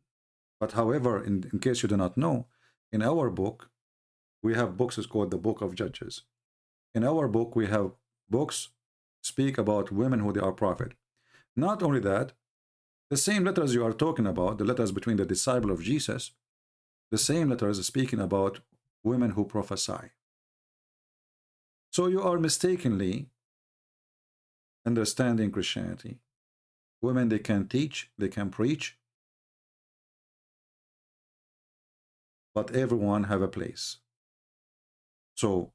But however, in case you do not know, in our book, we have books, it's called the Book of Judges. In our book, we have books speak about women who they are prophet. Not only that, the same letters you are talking about, the letters between the disciple of Jesus, the same letters are speaking about women who prophesy. So you are mistakenly understanding Christianity. Women, they can teach, they can preach, but everyone have a place. So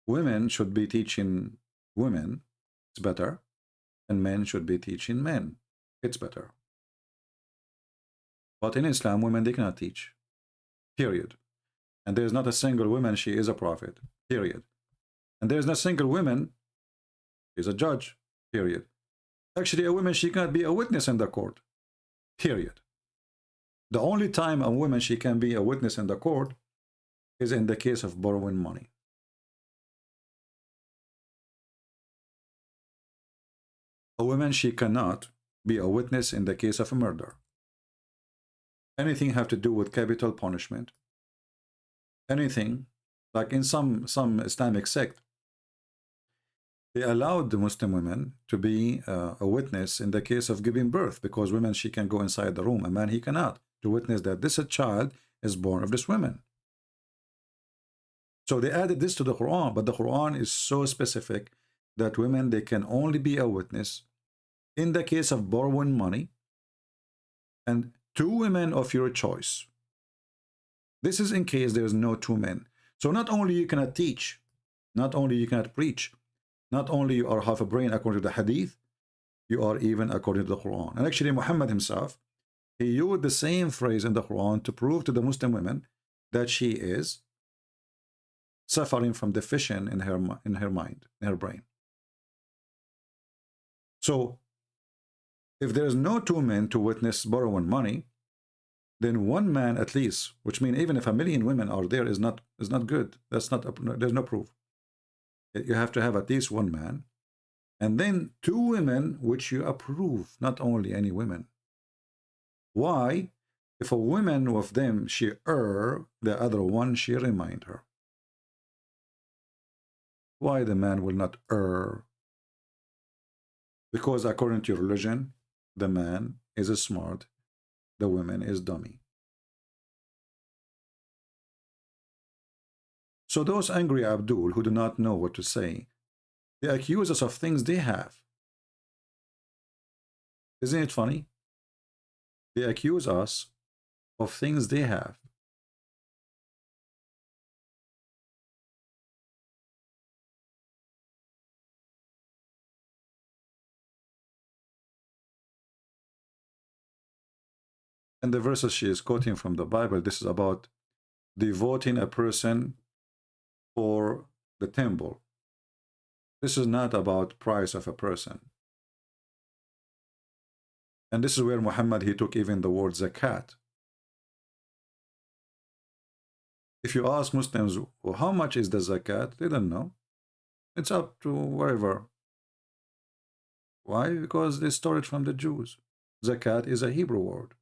women should be teaching women, it's better, and men should be teaching men, it's better. But in Islam, women, they cannot teach, period. And there is not a single woman, she is a prophet, period. And there is not a single woman, she is a judge, period. Actually, a woman, she cannot be a witness in the court, period. The only time a woman, she can be a witness in the court is in the case of borrowing money. A woman, she cannot be a witness in the case of a murder. Anything have to do with capital punishment. Anything, like in some Islamic sect, they allowed the Muslim women to be a witness in the case of giving birth, because women, she can go inside the room. A man, he cannot, to witness that this child is born of this woman. So they added this to the Quran, but the Quran is so specific that women, they can only be a witness in the case of borrowing money and 2 women of your choice. This is in case there is no 2 men. So not only you cannot teach, not only you cannot preach, not only you are half a brain according to the hadith, you are even according to the Quran. And actually Muhammad himself, he used the same phrase in the Quran to prove to the Muslim women that she is suffering from deficient in her mind, in her brain. So if there is no 2 men to witness borrowing money, then 1 man at least, which means even if 1,000,000 women are there, is not good. That's not, there's no proof. You have to have at least 1 man, and then 2 women which you approve, not only any women. Why? If a woman of them she err, the other one she remind her. Why the man will not err? Because according to your religion, the man is smart, the woman is dummy. So those angry Abdul who do not know what to say, they accuse us of things they have. Isn't it funny? They accuse us of things they have. And the verses she is quoting from the Bible, this is about devoting a person for the temple. This is not about price of a person. And this is where Muhammad, he took even the word zakat. If you ask Muslims, well, how much is the zakat? They don't know. It's up to wherever. Why? Because they stole it from the Jews. Zakat is a Hebrew word.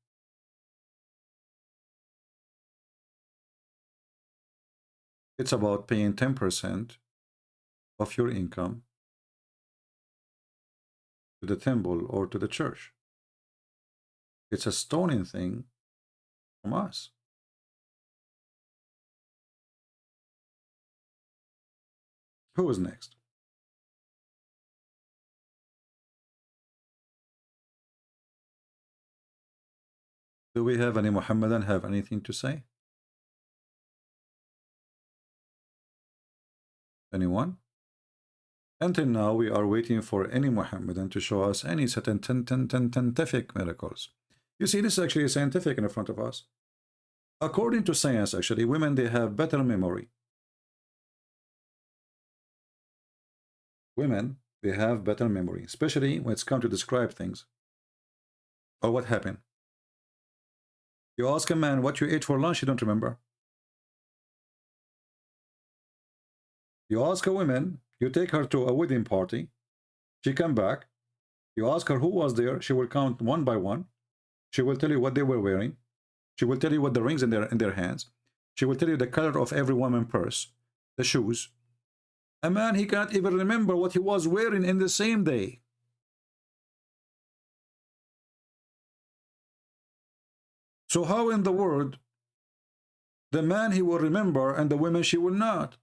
It's about paying 10% of your income to the temple or to the church. It's a stoning thing from us. Who is next? Do we have any Muhammadan have anything to say? Anyone? Until now, we are waiting for any Muhammadan to show us any certain scientific miracles. You see, this is actually scientific in front of us. According to science, actually, women, they have better memory. Women, they have better memory, especially when it's come to describe things. Or what happened. You ask a man what you ate for lunch, you don't remember. You ask a woman, you take her to a wedding party, she come back, you ask her who was there, she will count 1 by 1, she will tell you what they were wearing, she will tell you what the rings in their hands, she will tell you the color of every woman's purse, the shoes. A man, he can't even remember what he was wearing in the same day. So how in the world the man he will remember and the woman she will not?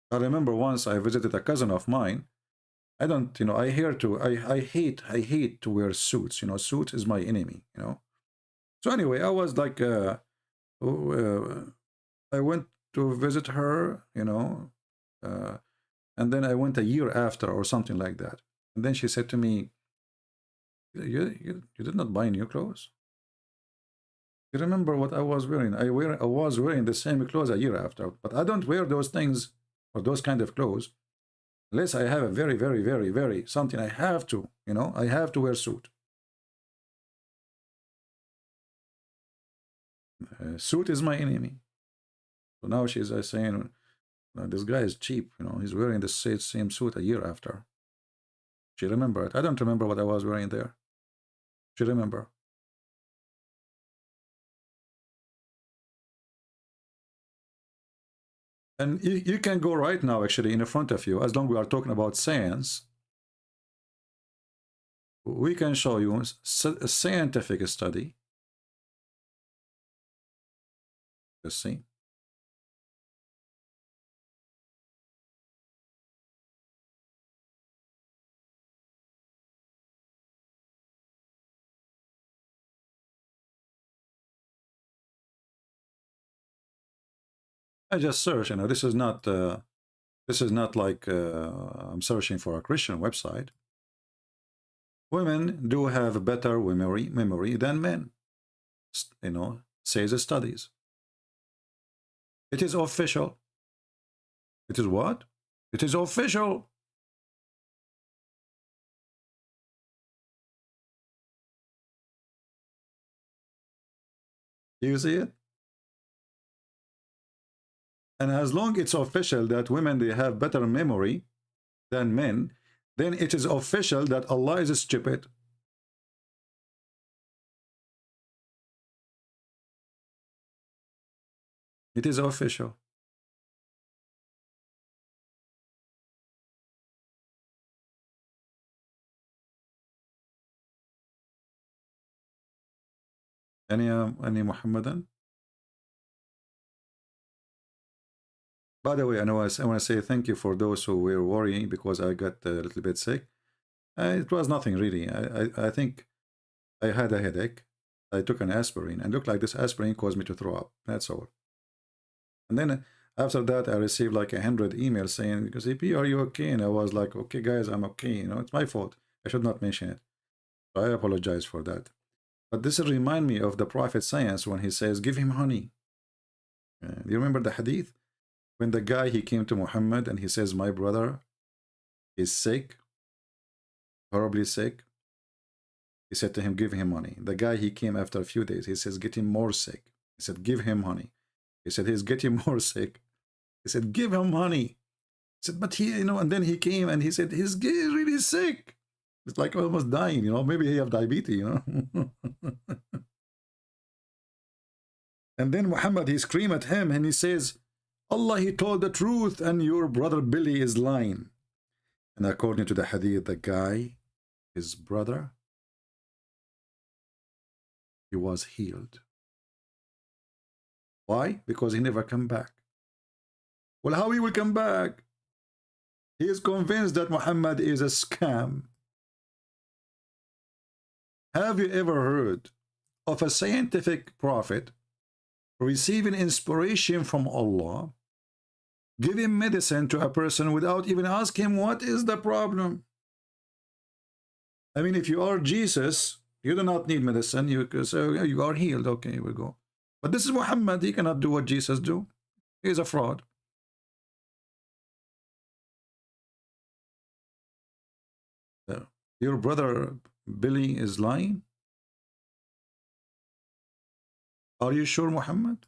I remember once I visited a cousin of mine. I don't, I hate to wear suits. Suit is my enemy, So anyway, I was like, I went to visit her, and then I went a year after or something like that. And then she said to me, you did not buy new clothes? You remember what I was wearing? I was wearing the same clothes a year after, but I don't wear those things or those kind of clothes unless I have a very, very, very, very something I have to, I have to wear suit. Suit is my enemy. So now she's saying, this guy is cheap, he's wearing the same suit a year after. She remembered. I don't remember what I was wearing there. She remember. And you can go right now, actually, in front of you, as long as we are talking about science, we can show you a scientific study. Let's see. I just search, you know, this is not like I'm searching for a Christian website. Women do have better memory than men, you know, says the studies. It is official. It is what? It is official. Do you see it? And as long it's official that women, they have better memory than men, then it is official that Allah is stupid. It is official. Any Muhammadan? By the way, I want to say thank you for those who were worrying because I got a little bit sick. It was nothing really. I think I had a headache. I took an aspirin and looked like this aspirin caused me to throw up. That's all. And then after that, I received like 100 emails saying, "CP, are you okay?" And I was like, "Okay, guys, I'm okay. You know, it's my fault. I should not mention it. So I apologize for that." But this remind me of the Prophet science when he says, "Give him honey." Do you remember the hadith? When the guy, he came to Muhammad and he says, "My brother is sick, horribly sick." He said to him, "Give him money." The guy, he came after a few days. He says, "Get him more sick." He said, "Give him honey." He said, "He's getting more sick." He said, "Give him honey." He said, "But he, you know," and then he came and he said, "He's really sick. It's like almost dying, you know, maybe he have diabetes, you know." And then Muhammad, he screamed at him and he says, "Allah, he told the truth and your brother Billy is lying." And according to the hadith, the guy, his brother, he was healed. Why? Because he never come back. Well, how he will come back? He is convinced that Muhammad is a scam. Have you ever heard of a scientific prophet receiving inspiration from Allah, giving medicine to a person without even asking him what is the problem? I mean, if you are Jesus, you do not need medicine. You say you are healed. Okay, we'll go. But this is Muhammad. He cannot do what Jesus do. He is a fraud. Your brother Billy is lying? Are you sure, Muhammad?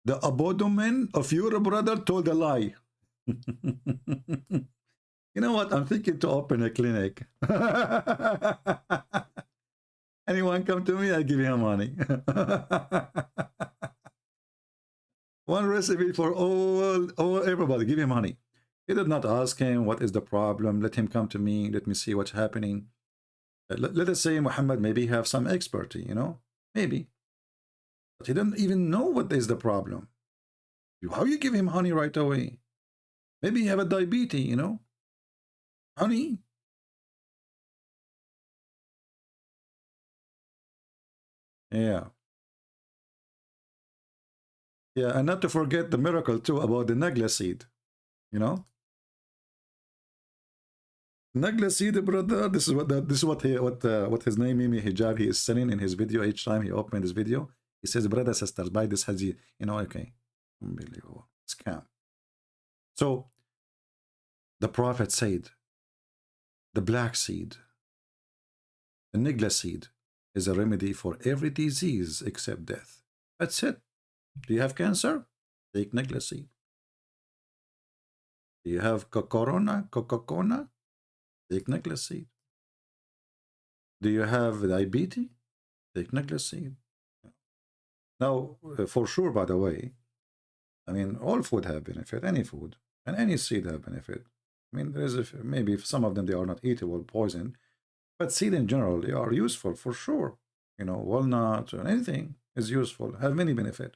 The abdomen of your brother told a lie. You know what? I'm thinking to open a clinic. Anyone come to me, I give him money. One recipe for all everybody. Give him honey. He did not ask him what is the problem. Let him come to me. Let me see what's happening. Let us say Muhammad maybe have some expertise, you know, maybe, but he doesn't even know what is the problem. How you give him honey right away? Maybe you have a diabetes, you know, honey. Yeah. Yeah, and not to forget the miracle too about the nagla seed, you know. Nagla seed, brother. This is what his name Mimi Hijab he is selling in his video. Each time he opened his video, he says, "Brother, sisters, buy this haji." You know, okay, unbelievable scam. So the Prophet said, the black seed, the nigla seed, is a remedy for every disease except death. That's it. Do you have cancer? Take nigla seed. Do you have Coca-Cola? Take nigla seed. Do you have diabetes? Take nigla seed. Now, for sure, by the way, I mean, all food have benefit, any food, and any seed have benefit. I mean, there is maybe some of them, they are not eatable, poison, but seed in general, they are useful for sure. You know, walnut or anything is useful, have many benefit.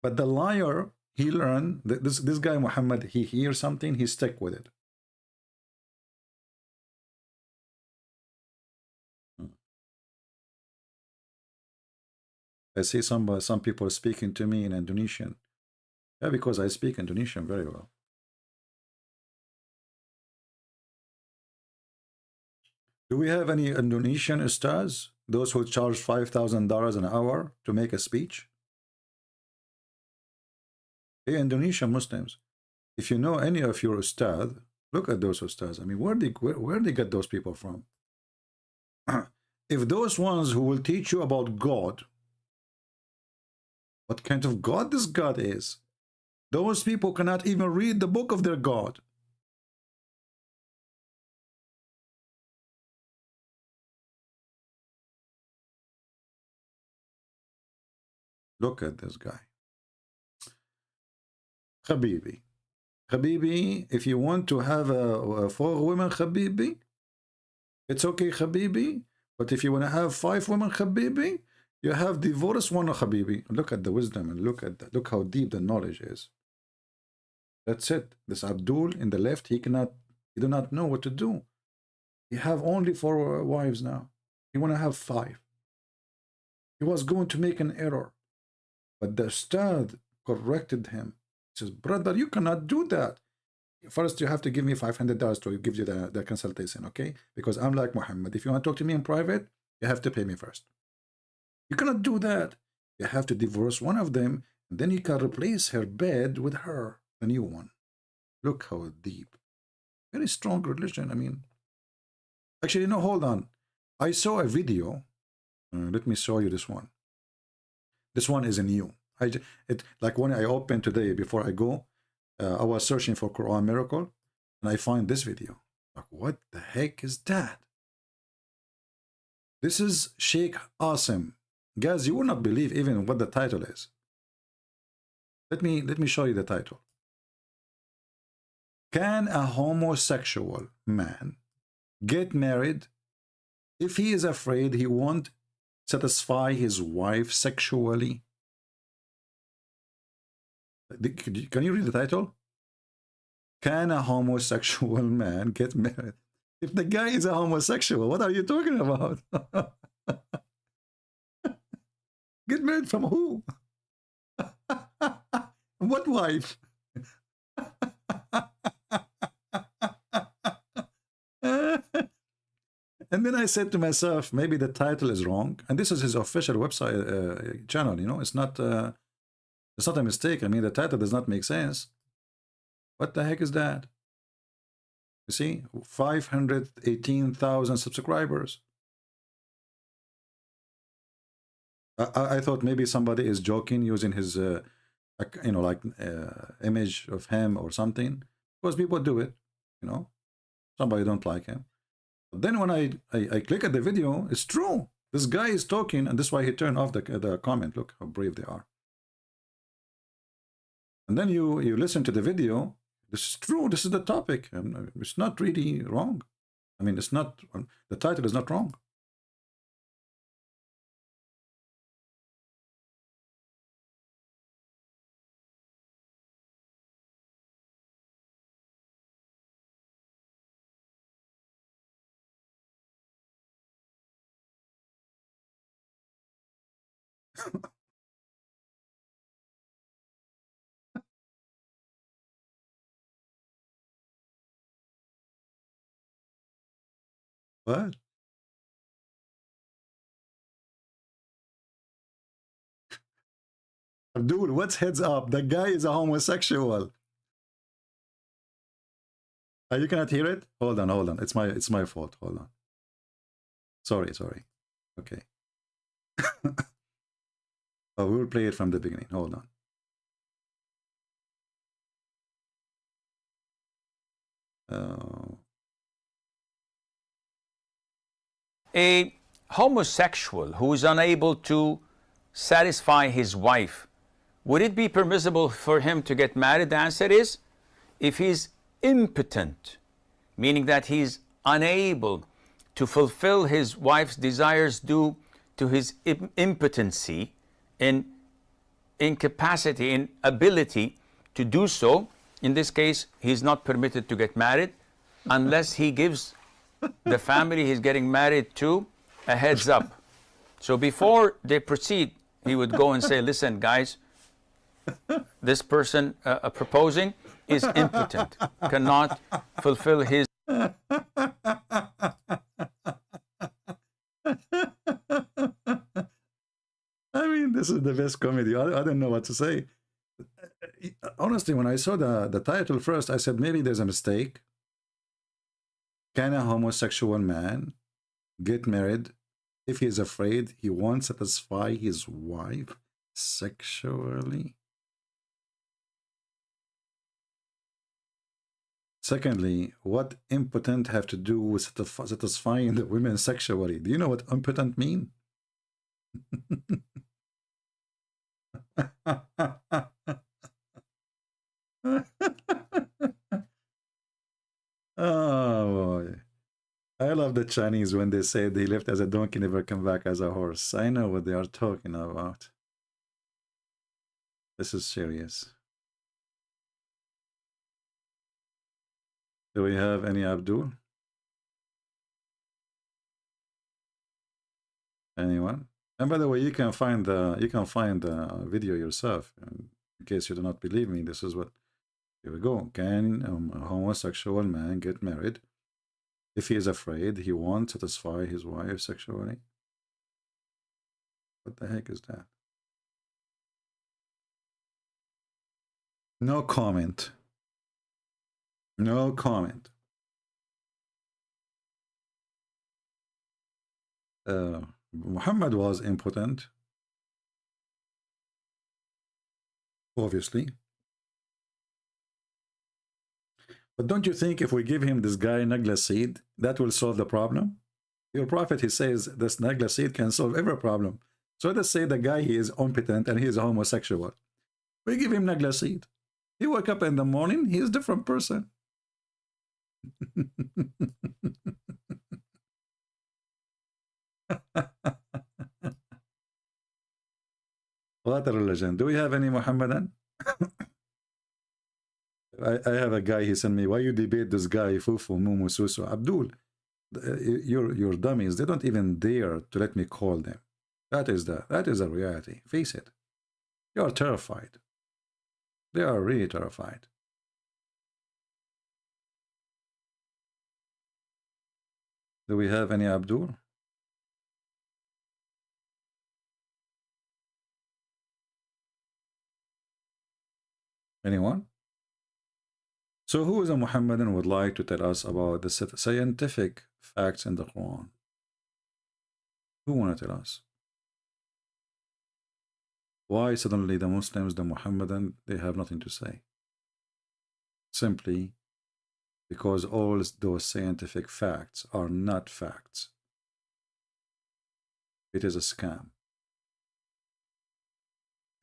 But the liar, he learned, this guy Muhammad, he hears something, he stick with it. I see some people speaking to me in Indonesian. Yeah, because I speak Indonesian very well. Do we have any Indonesian ustads? Those who charge $5,000 an hour to make a speech? Hey, Indonesian Muslims, if you know any of your ustad, look at those ustads. I mean, where they get those people from? If those ones who will teach you about God, what kind of God this God is, those people cannot even read the book of their God. Look at this guy. Habibi. Habibi, if you want to have 4 women, Habibi, it's okay, Habibi. But if you want to have 5 women, Habibi, you have divorced one, Habibi. Look at the wisdom and look at that. Look how deep the knowledge is. That's it. This Abdul in the left, he do not know what to do. He have only 4 wives now. He want to have 5. He was going to make an error, but the ustad corrected him. He says, brother, you cannot do that. First, you have to give me $500 to give you the consultation, okay? Because I'm like Muhammad. If you want to talk to me in private, you have to pay me first. You cannot do that. You have to divorce one of them, and then you can replace her bed with her, the new one. Look how deep. Very strong religion. I mean, actually, no, hold on. I saw a video. Let me show you this one. This one is new. Like when I opened today before I go, I was searching for Quran miracle, and I find this video. Like, what the heck is that? This is Sheikh Asim. Guys, you will not believe even what the title is. Let me show you the title. Can a homosexual man get married if he is afraid he won't satisfy his wife sexually? Can you read the title? Can a homosexual man get married? If the guy is a homosexual, what are you talking about? Get married from who? What wife? And then I said to myself, maybe the title is wrong. And this is his official website channel, you know, it's not a mistake. I mean, the title does not make sense. What the heck is that? You see, 518,000 subscribers. I thought maybe somebody is joking using his, you know, like image of him or something. Because people do it, you know. Somebody don't like him. But then when I click at the video, it's true. This guy is talking, and that's why he turned off the comment. Look how brave they are. And then you listen to the video. This is true. This is the topic. It's not really wrong. I mean, it's not. The title is not wrong. What? Dude, what's heads up? The guy is a homosexual. You cannot hear it? Hold on. It's my fault. Hold on. Sorry. Okay. Oh, we will play it from the beginning. Hold on. A homosexual who is unable to satisfy his wife, would it be permissible for him to get married? The answer is, if he's impotent, meaning that he's unable to fulfill his wife's desires due to his impotency, in incapacity, inability to do so, in this case, he's not permitted to get married unless he gives the family he's getting married to a heads up. So before they proceed he would go and say, listen, guys, this person proposing is impotent, cannot fulfill his. I mean, this is the best comedy. I don't know what to say. Honestly, when I saw the title first, I said maybe there's a mistake. Can a homosexual man get married if he's afraid he won't satisfy his wife sexually? Secondly, what impotent have to do with satisfying the women sexually? Do you know what impotent mean? Oh boy. I love the Chinese when they say they left as a donkey, never come back as a horse. I know what they are talking about. This is serious. Do we have any Abdul? Anyone? And by the way, you can find the video yourself. In case you do not believe me, this is what. Here we go. Can a homosexual man get married if he is afraid he won't satisfy his wife sexually? What the heck is that? No comment. No comment. Muhammad was impotent, obviously. But don't you think if we give him this guy Nagla seed, that will solve the problem? Your prophet, he says this Nagla seed can solve every problem. So let's say the guy, he is impotent and he is homosexual. We give him Nagla seed. He wake up in the morning, he is a different person. What a religion. Do we have any Muhammadan? I have a guy, he sent me, why you debate this guy, Fufu, Mumu, Susu? Abdul, your dummies, they don't even dare to let me call them. That is a reality. Face it. You are terrified. They are really terrified. Do we have any Abdul? Anyone? So who is a Muhammadan would like to tell us about the scientific facts in the Quran? Who want to tell us? Why suddenly the Muslims, the Muhammadan, they have nothing to say? Simply because all those scientific facts are not facts. It is a scam.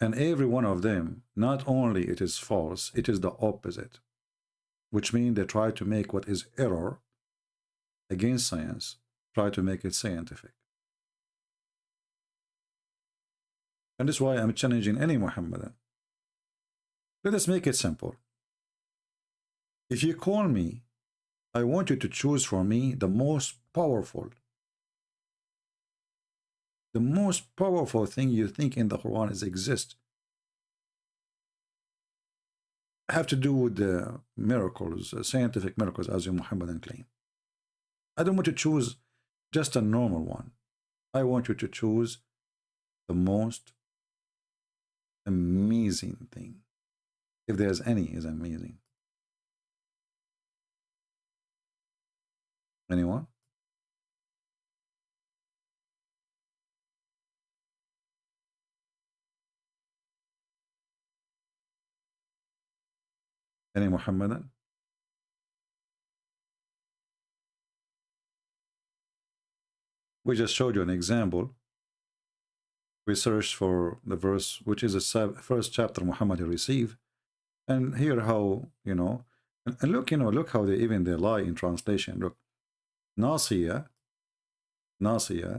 And every one of them, not only it is false, it is the opposite. Which means they try to make what is error against science, try to make it scientific. And that's why I'm challenging any Muhammadan. Let us make it simple. If you call me, I want you to choose for me the most powerful thing you think in the Quran is exist. Have to do with the miracles, scientific miracles, as your Muhammadan claim. I don't want to choose just a normal one. I want you to choose the most amazing thing. If there's any, is amazing. Anyone? Any Muhammadan? We just showed you an example. We searched for the verse, which is the first chapter Muhammad received. And here how, and look, look how they lie in translation. Look, Nasiya,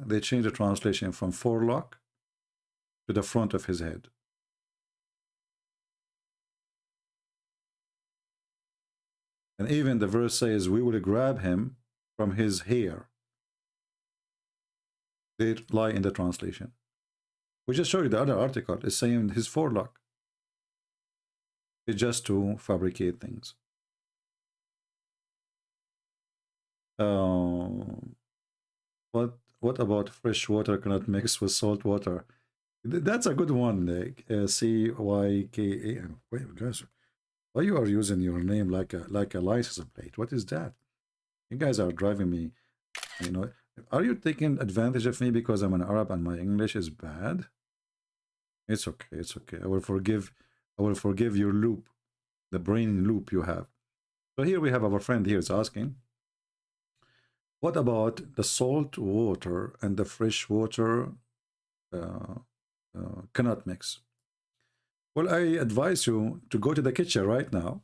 they changed the translation from forelock to the front of his head. And even the verse says, we will grab him from his hair. They lie in the translation. We just showed you the other article. It's saying his forelock. It's just to fabricate things. What about fresh water cannot mix with salt water? That's a good one. CYKA. Wait, guys, why you are using your name like a license plate? What is that? You guys are driving me. You know, are you taking advantage of me because I'm an Arab and my English is bad? It's okay. It's okay. I will forgive your loop, the brain loop you have. So here we have our friend here is asking, what about the salt water and the fresh water cannot mix? Well, I advise you to go to the kitchen right now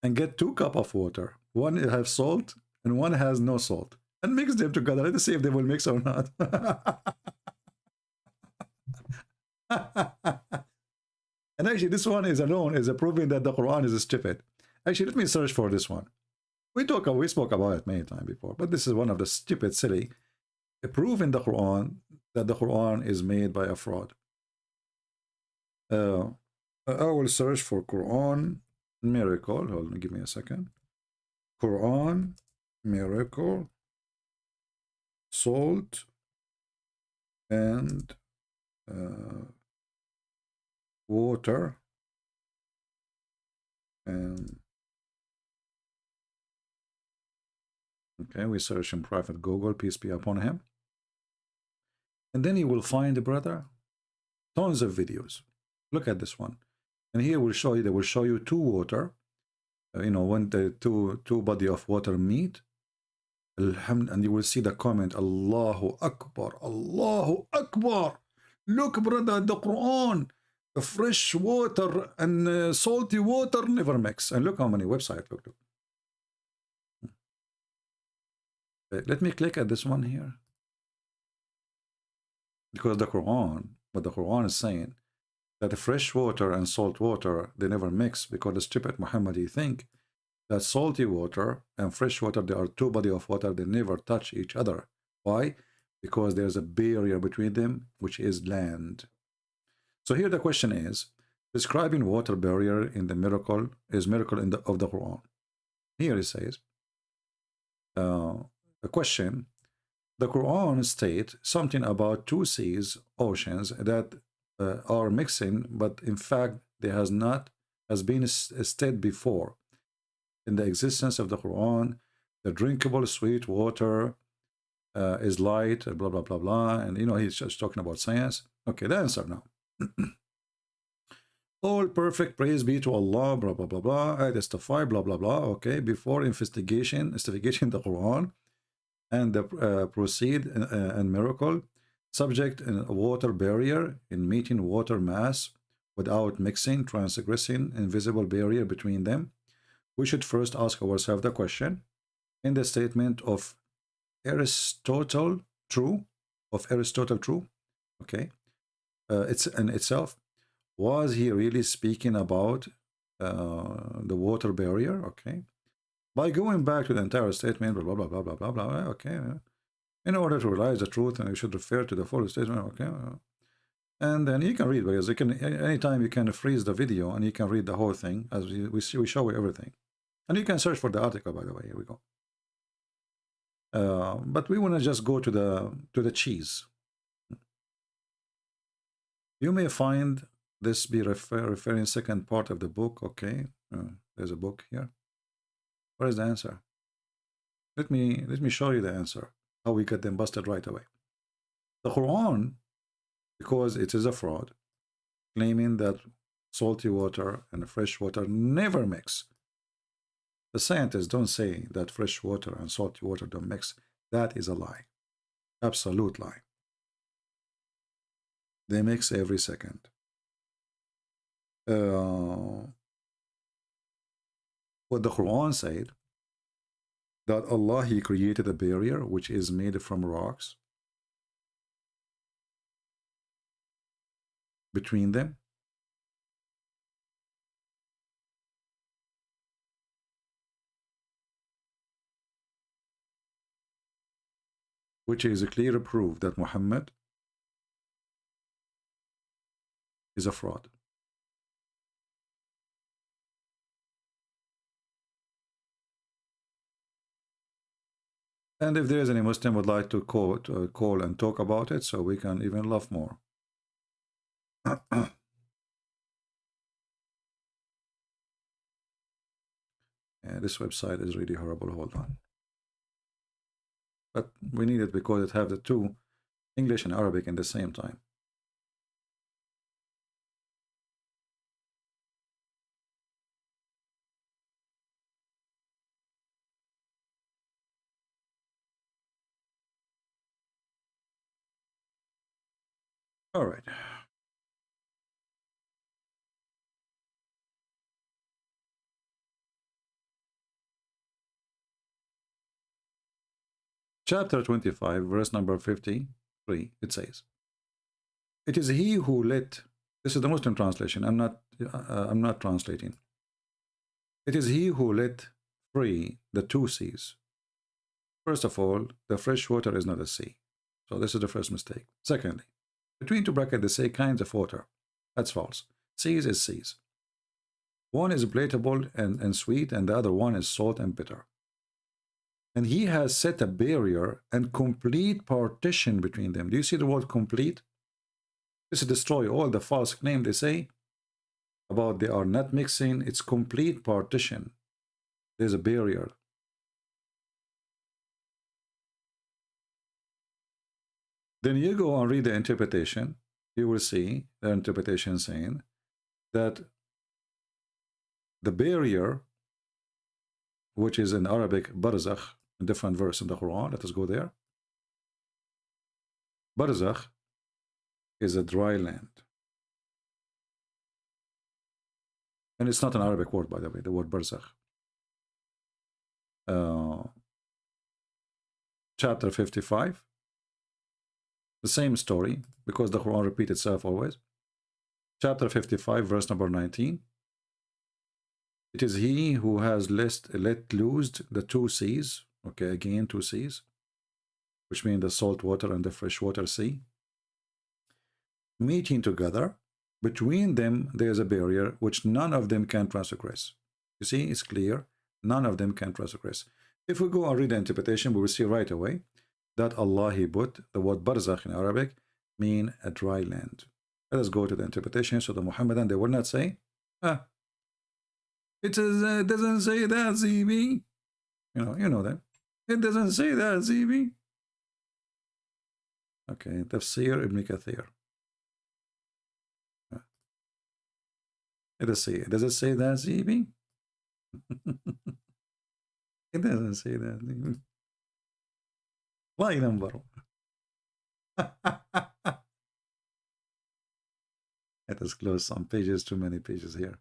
and get 2 cups of water. One has salt and one has no salt. And mix them together. Let's see if they will mix or not. And actually, this one is alone is proving that the Quran is stupid. Actually, let me search for this one. We spoke about it many times before, but this is one of the stupid, silly proof in the Quran that the Quran is made by a fraud. I will search for Quran miracle. Hold on, give me a second. Quran miracle, salt, and water, and okay, we search in private Google, peace be upon him, and then you will find, brother, tons of videos. Look at this one, and here will show you. They will show you 2 water. You know, when the two body of water meet, and you will see the comment, Allahu Akbar, Allahu Akbar. Look, brother, the Quran, the fresh water and salty water never mix. And look how many websites. Look. Okay, let me click at this one here. Because the Quran, what the Quran is saying, that the fresh water and salt water, they never mix, because the stupid Muhammadi think that salty water and fresh water, they are 2 body of water, they never touch each other. Why? Because there's a barrier between them, which is land. So here the question is, describing water barrier in the miracle is miracle of the Quran. Here it says, a question, the Quran states something about 2 seas, oceans, that are mixing, but in fact there has been stated before in the existence of the Quran, the drinkable sweet water is light, blah blah blah blah, and you know, he's just talking about science. Okay, the answer now. All perfect praise be to Allah, blah blah blah blah. I testify, blah blah blah. Okay, before investigation the Quran and the proceed and miracle, subject in a water barrier in meeting water mass without mixing, transgressing invisible barrier between them. We should first ask ourselves the question, in the statement of Aristotle true, okay, it's in itself, was he really speaking about the water barrier? Okay, by going back to the entire statement, blah blah blah blah blah blah, okay, in order to realize the truth, and you should refer to the full statement, okay, and then you can read, because you can anytime you can freeze the video and you can read the whole thing, as we show you everything, and you can search for the article, by the way. Here we go. But we want to just go to the cheese. You may find this be referring second part of the book. Okay, there's a book here. What is the answer? Let me show you the answer. How we get them busted right away. The Quran, because it is a fraud, claiming that salty water and fresh water never mix. The scientists don't say that fresh water and salty water don't mix. That is a lie. Absolute lie. They mix every second. What the Quran said, that Allah, He created a barrier which is made from rocks between them. Which is a clear proof that Muhammad is a fraud. And if there is any Muslim would like to call and talk about it, so we can even laugh more. Yeah, this website is really horrible. Hold on. But we need it because it have the two, English and Arabic, in the same time. All right. Chapter 25, verse number 53, it says, "It is he who let," this is the Muslim translation, I'm not translating. "It is he who let free the two seas." First of all, the fresh water is not a sea. So this is the first mistake. Secondly, between two brackets, they say kinds of water. That's false. Seas is seas. One is palatable and sweet, and the other one is salt and bitter. And he has set a barrier and complete partition between them. Do you see the word complete? This is destroy all the false claim they say about they are not mixing. It's complete partition. There's a barrier. Then you go and read the interpretation. You will see the interpretation saying that the barrier, which is in Arabic barzakh, a different verse in the Quran. Let us go there. Barzakh is a dry land. And it's not an Arabic word, by the way, the word barzakh. Chapter 55. The same story, because the Quran repeats itself always. Chapter 55, verse number 19. "It is he who has let loose the two seas." Okay, again, two seas, which mean the salt water and the freshwater sea, meeting together. Between them, there is a barrier which none of them can transgress. You see, it's clear. None of them can transgress. If we go and read the interpretation, we will see right away that Allah, He put the word barzakh in Arabic mean a dry land. Let us go to the interpretation. So the Muhammadan, they will not say, it doesn't say that, ZB. You know that. It doesn't say that, ZB. Okay, Tafsir Ibn Kathir. Does it say that, ZB? It doesn't say that, ZB. Why number? Let us close some pages, too many pages here.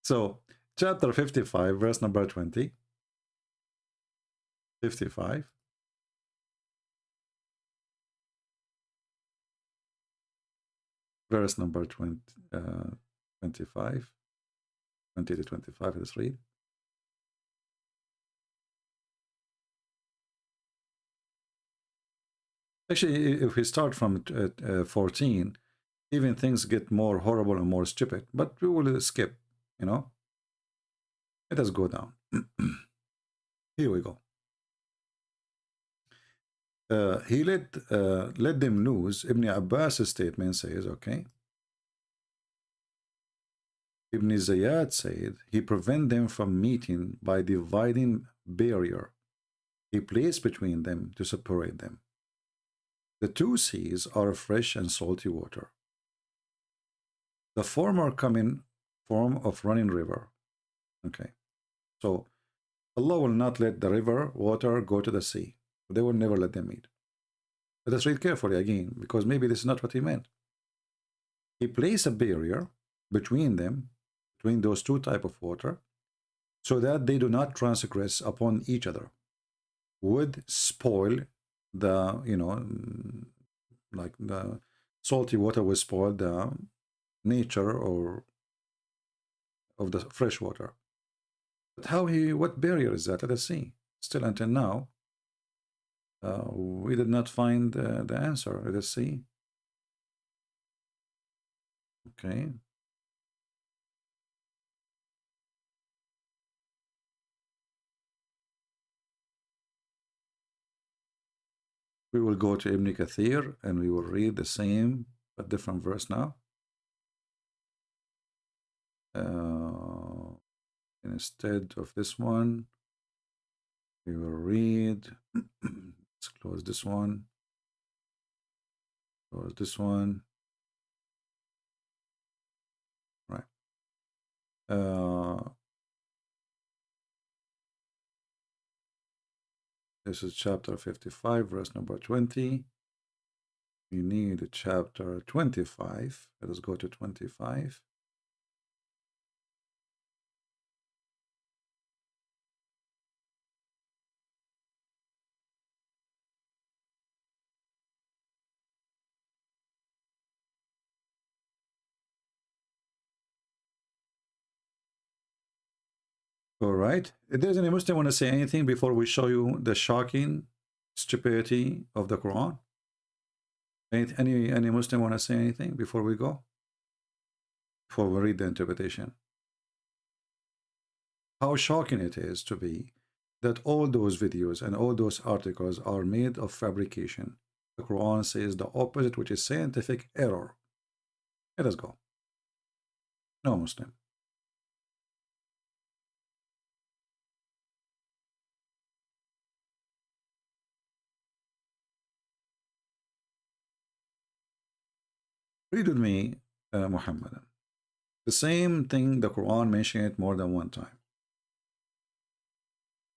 So, chapter 55, verse number 20. 55. Verse number 25. 20 to 25, let's read. Actually, if we start from 14, even things get more horrible and more stupid, but we will skip, Let us go down. Here we go. He let them lose. Ibn Abbas' statement says, okay. Ibn Ziyad said, he prevent them from meeting by dividing barrier. He placed between them to separate them. The two seas are fresh and salty water. The former come in form of running river. Okay. So Allah will not let the river water go to the sea. They will never let them meet. Let us read carefully again, because maybe this is not what he meant. He placed a barrier between them, between those two types of water, so that they do not transgress upon each other. Would spoil the, like the salty water will spoil the nature or of the fresh water. But what barrier is that? Let us see. Still until now, We did not find the answer. Let's see. Okay. We will go to Ibn Kathir and we will read the same but different verse now. Instead of this one, we will read. Let's close this one. Close this one. Right. This is chapter 55, verse number 20. We need chapter 25. Let us go to 25. All right. Does any Muslim want to say anything before we show you the shocking stupidity of the Quran? Any Muslim want to say anything before we go? Before we read the interpretation. How shocking it is to be that all those videos and all those articles are made of fabrication. The Quran says the opposite, which is scientific error. Let us go. No Muslim. Read with me, Muhammadan. The same thing the Quran mentioned it more than one time.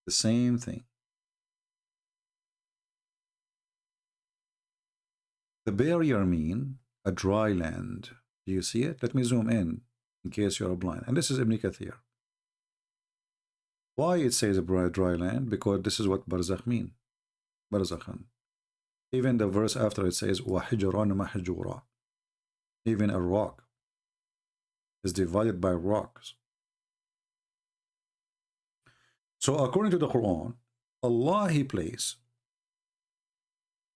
The same thing. The barrier mean a dry land. Do you see it? Let me zoom in case you're blind. And this is Ibn Kathir. Why it says a dry land? Because this is what barzakh mean. Barzakhan. Even the verse after it says وَحِجْرًا مَحْجُورًا. Even a rock is divided by rocks. So according to the Quran, Allah He placed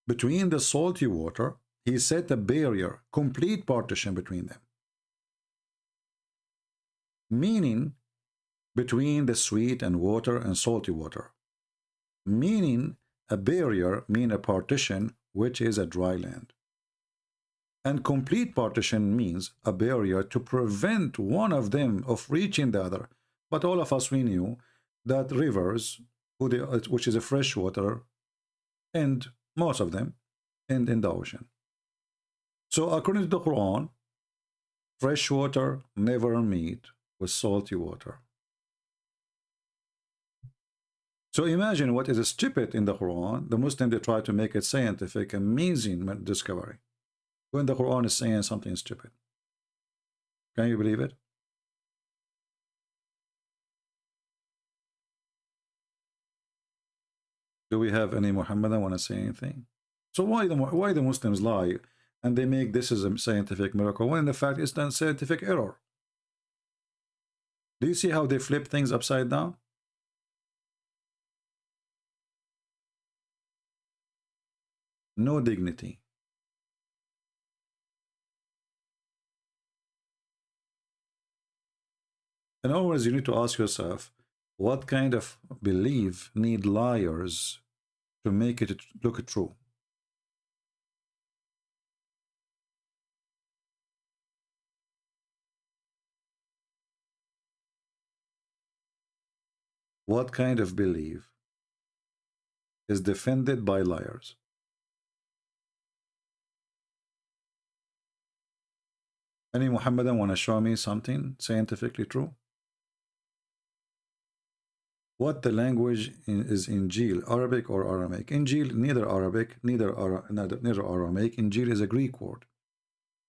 between the salty water, He set a barrier, complete partition between them. Meaning between the sweet and water and salty water. Meaning a barrier, mean a partition, which is a dry land. And complete partition means a barrier to prevent one of them of reaching the other. But all of us, we knew that rivers, which is a fresh water, and most of them end in the ocean. So according to the Quran, fresh water never meet with salty water. So imagine what is stupid in the Quran. The Muslims, they try to make it scientific, amazing discovery, when the Quran is saying something stupid. Can you believe it? Do we have any Muhammadan want to say anything? So why the Muslims lie and they make this as a scientific miracle when in fact it's a scientific error? Do you see how they flip things upside down? No dignity. And always you need to ask yourself, what kind of belief need liars to make it look true? What kind of belief is defended by liars? Any Muhammadan want to show me something scientifically true? What the language is Injil, Arabic or Aramaic? Injil, neither Arabic, neither Aramaic. Injil is a Greek word.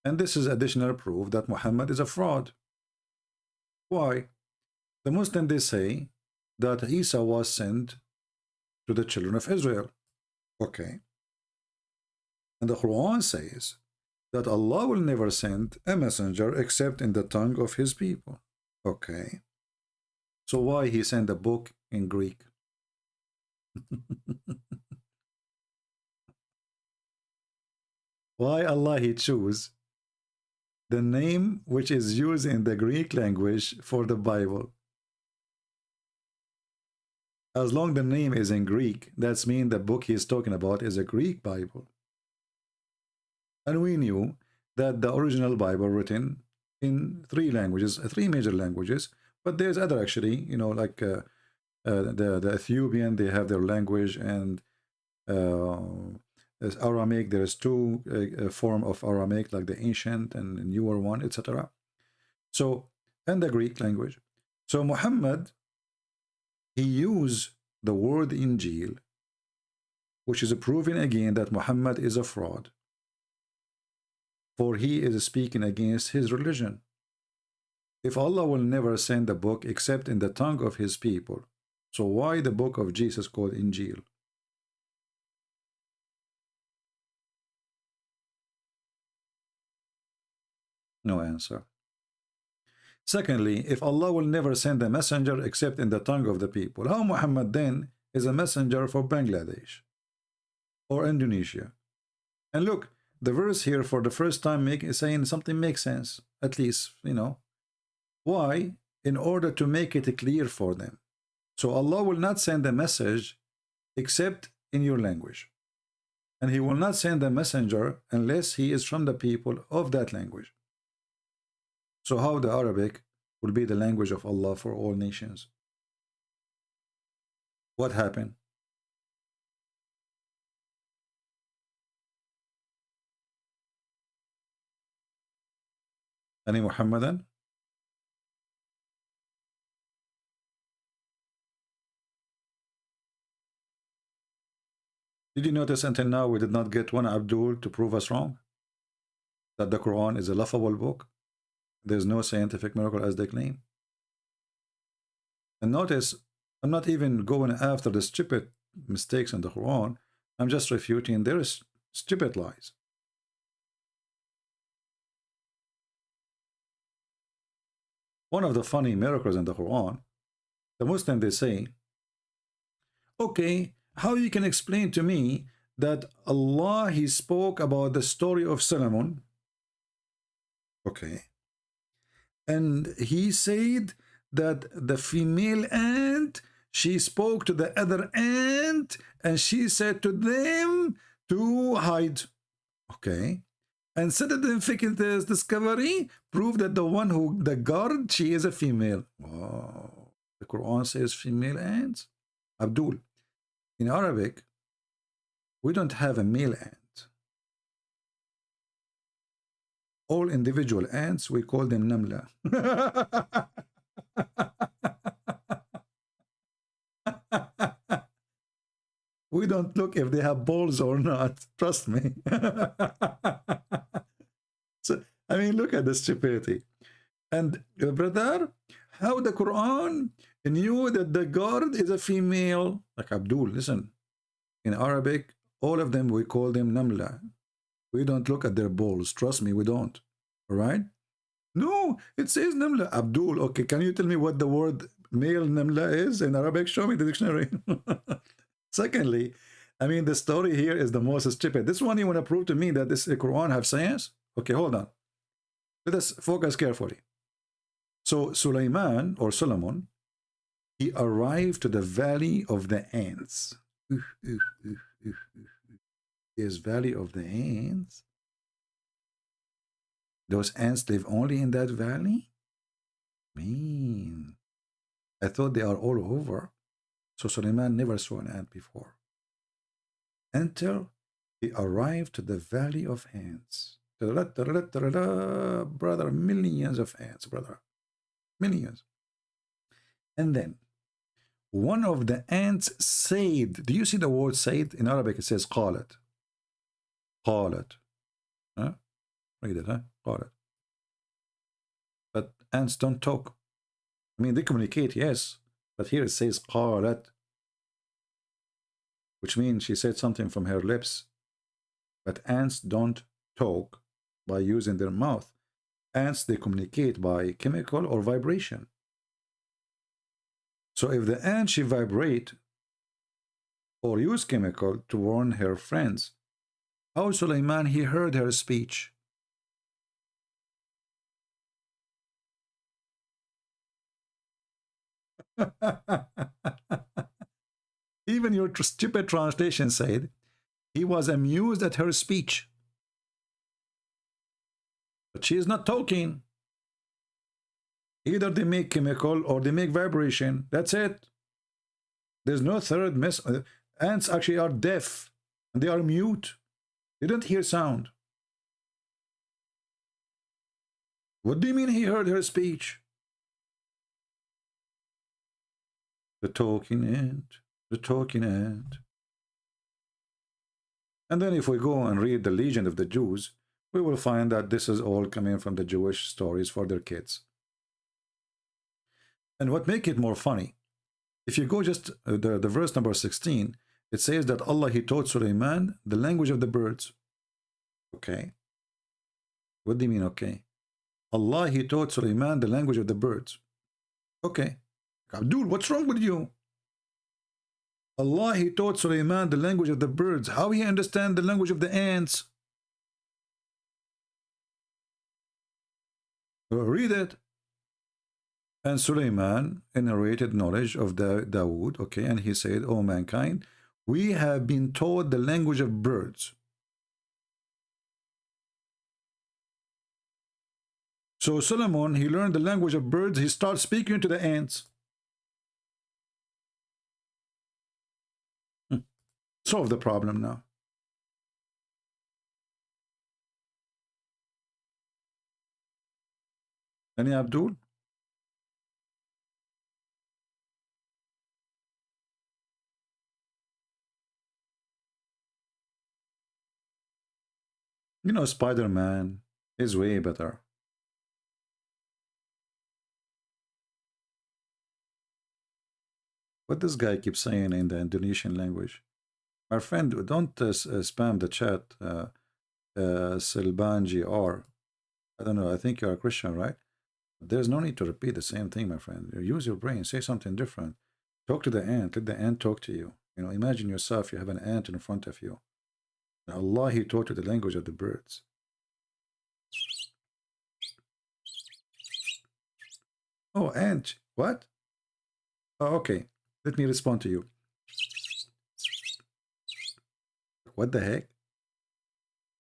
And this is additional proof that Muhammad is a fraud. Why? The Muslims, they say that Isa was sent to the children of Israel. Okay. And the Quran says that Allah will never send a messenger except in the tongue of his people. Okay. So why he sent a book in Greek? Why Allah He choose the name which is used in the Greek language for the Bible? As long the name is in Greek, that's mean the book he's talking about is a Greek Bible. And we knew that the original Bible written in three languages, three major languages, but there's other actually, you know, like the Ethiopian, they have their language, and there's Aramaic, there's two form of Aramaic, like the ancient and the newer one, etc. So, and the Greek language. So Muhammad, he used the word Injil, which is proving again that Muhammad is a fraud, for he is speaking against his religion. If Allah will never send a book except in the tongue of his people, so why the book of Jesus called Injil? No answer. Secondly, if Allah will never send a messenger except in the tongue of the people, how Muhammad then is a messenger for Bangladesh or Indonesia? And look, the verse here for the first time saying something makes sense, at least, you know. Why? In order to make it clear for them. So Allah will not send a message except in your language. And he will not send a messenger unless he is from the people of that language. So how the Arabic will be the language of Allah for all nations? What happened? Any Muhammadan? Did you notice until now we did not get one Abdul to prove us wrong? That the Quran is a laughable book? There's no scientific miracle as they claim. And notice, I'm not even going after the stupid mistakes in the Quran. I'm just refuting their stupid lies. One of the funny miracles in the Quran, the Muslim, they say, okay, how you can explain to me that Allah, he spoke about the story of Solomon, okay, and he said that the female ant, she spoke to the other ant, and she said to them to hide, okay, and scientific discovery proved that the one who, the guard, she is a female. Wow. The Quran says female ants. Abdul, in Arabic, we don't have a male ant. All individual ants, we call them namla. We don't look if they have balls or not. Trust me. So, I mean, look at the stupidity. And brother, how the Quran knew that the guard is a female? Like Abdul, listen. In Arabic, all of them, we call them namla. We don't look at their balls. Trust me, we don't. All right? No, it says namla. Abdul, okay, can you tell me what the word male namla is in Arabic? Show me the dictionary. Secondly, I mean, the story here is the most stupid. This one you want to prove to me that this Quran have science? Okay, hold on. Let us focus carefully. So Sulaiman or Solomon, he arrived to the valley of the ants. There's valley of the ants. Those ants live only in that valley? Man, I thought they are all over. So Sulaiman never saw an ant before. Until he arrived to the valley of ants. Brother, millions of ants, brother. Millions. And then one of the ants said, do you see the word said? In Arabic it says qalat. Qalat. Huh? Read it, huh? Qalat. But ants don't talk. I mean, they communicate, yes. But here it says qalat, which means she said something from her lips. But ants don't talk by using their mouth. Ants, they communicate by chemical or vibration. So if the ant, she vibrate or use chemical to warn her friends, how Suleiman he heard her speech. Even your stupid translation said he was amused at her speech. But she is not talking. Either they make chemical or they make vibration. That's it. There's no third mess. Ants actually are deaf and they are mute. They don't hear sound. What do you mean he heard her speech? The talking ant. The talking ant. And then if we go and read the legend of the Jews, we will find that this is all coming from the Jewish stories for their kids. And what makes it more funny, if you go just the verse number 16, it says that Allah, he taught Suleiman the language of the birds. Okay. What do you mean, okay? Allah, he taught Suleiman the language of the birds. Okay. Abdul, what's wrong with you? Allah, he taught Suleiman the language of the birds. How he understand the language of the ants? Read it. And Suleiman narrated knowledge of Dawood, okay, and he said, "O mankind, we have been taught the language of birds." So Solomon, he learned the language of birds. He starts speaking to the ants. Solve the problem now. Any Abdul? You know, Spider-Man is way better. What this guy keeps saying in the Indonesian language. My friend, don't spam the chat, Silbanji, or I don't know, I think you're a Christian, right? There's no need to repeat the same thing, my friend. Use your brain, say something different. Talk to the ant, let the ant talk to you. You know, imagine yourself, you have an ant in front of you. Allah, he taught you the language of the birds. Oh, ant, what? Oh, okay, let me respond to you. What the heck?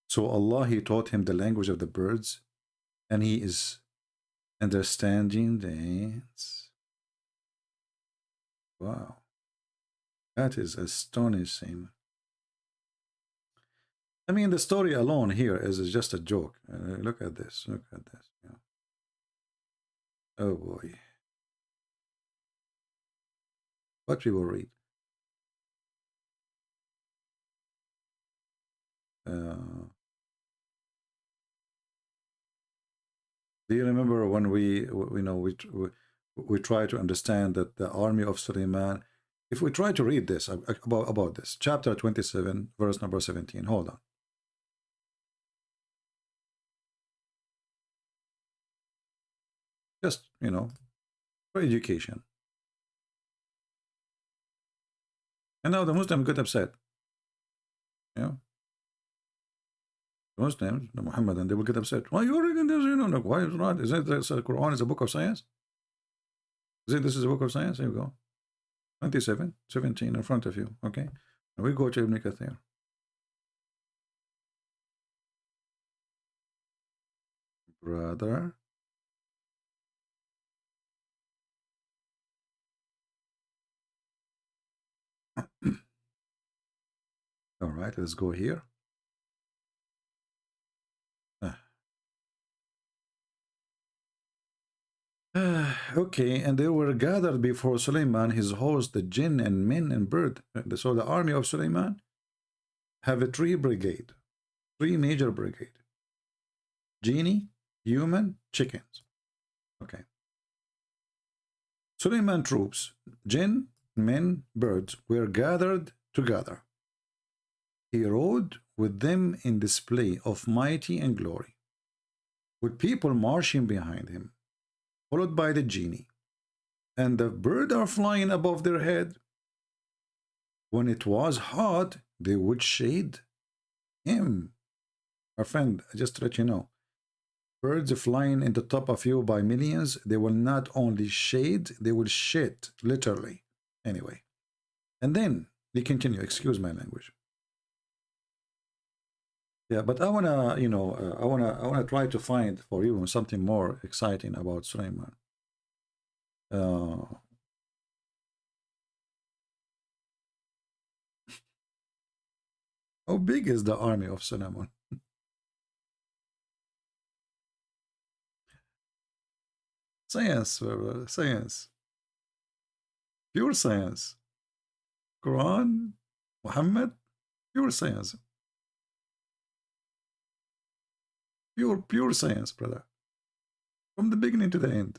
So Allah, he taught him the language of the birds, and he is understanding the ants. Wow. That is astonishing. I mean, the story alone here is just a joke. Look at this. Look at this. Yeah. Oh boy. What we will read. Do you remember when we try to understand that the army of Suleiman? If we try to read this about this, chapter 27, verse number 17. Hold on. Just, you know, for education. And now the Muslims get upset. Yeah. The Muslims, the Muhammadan, they will get upset. Why are you reading this? You know, like, why is it not? Is it the Quran is a book of science? Is it this is a book of science? Here we go. 27, 17 in front of you. Okay. And we go to Ibn Kathir. Brother. All right, let's go here. Okay, and they were gathered before Suleiman, his host, the jinn and men and bird. So the army of Suleiman have a three major brigade. Genie, human, chickens. Okay. Suleiman troops, jinn, men, birds, were gathered together. He rode with them in display of mighty and glory, with people marching behind him, followed by the genie, and the birds are flying above their head. When it was hot, they would shade, Him, our friend, just to let you know, birds flying in the top of you by millions, they will not only shade, they will shit, literally. Anyway. And then they continue, excuse my language. Yeah, but I wanna, you know, I wanna try to find for you something more exciting about Sulaiman. How big is the army of Sulaiman? Science, science, pure science. Quran, Muhammad, pure science. Pure science, brother. From the beginning to the end.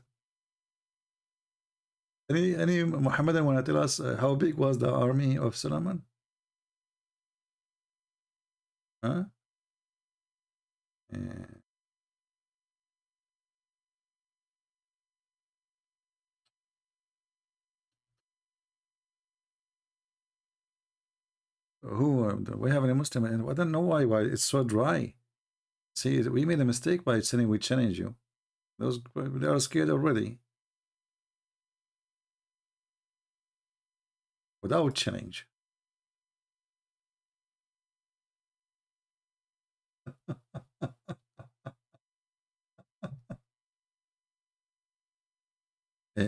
Any Muhammadan want to tell us how big was the army of Sulaiman? Huh? We have any Muslim, and I don't know why it's so dry. See, we made a mistake by saying we challenge you. They are scared already. Without challenge.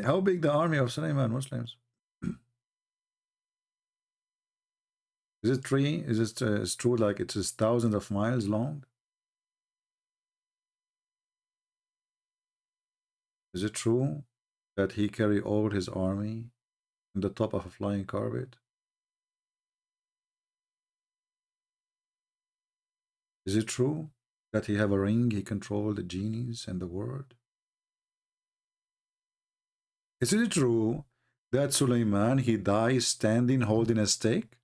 How big the army of Sulaiman Muslims? Is it tree? Is it it's true like it is thousands of miles long? Is it true that he carry all his army on the top of a flying carpet? Is it true that he have a ring, he control the genies and the world? Is it true that Sulaiman, he dies standing holding a stake?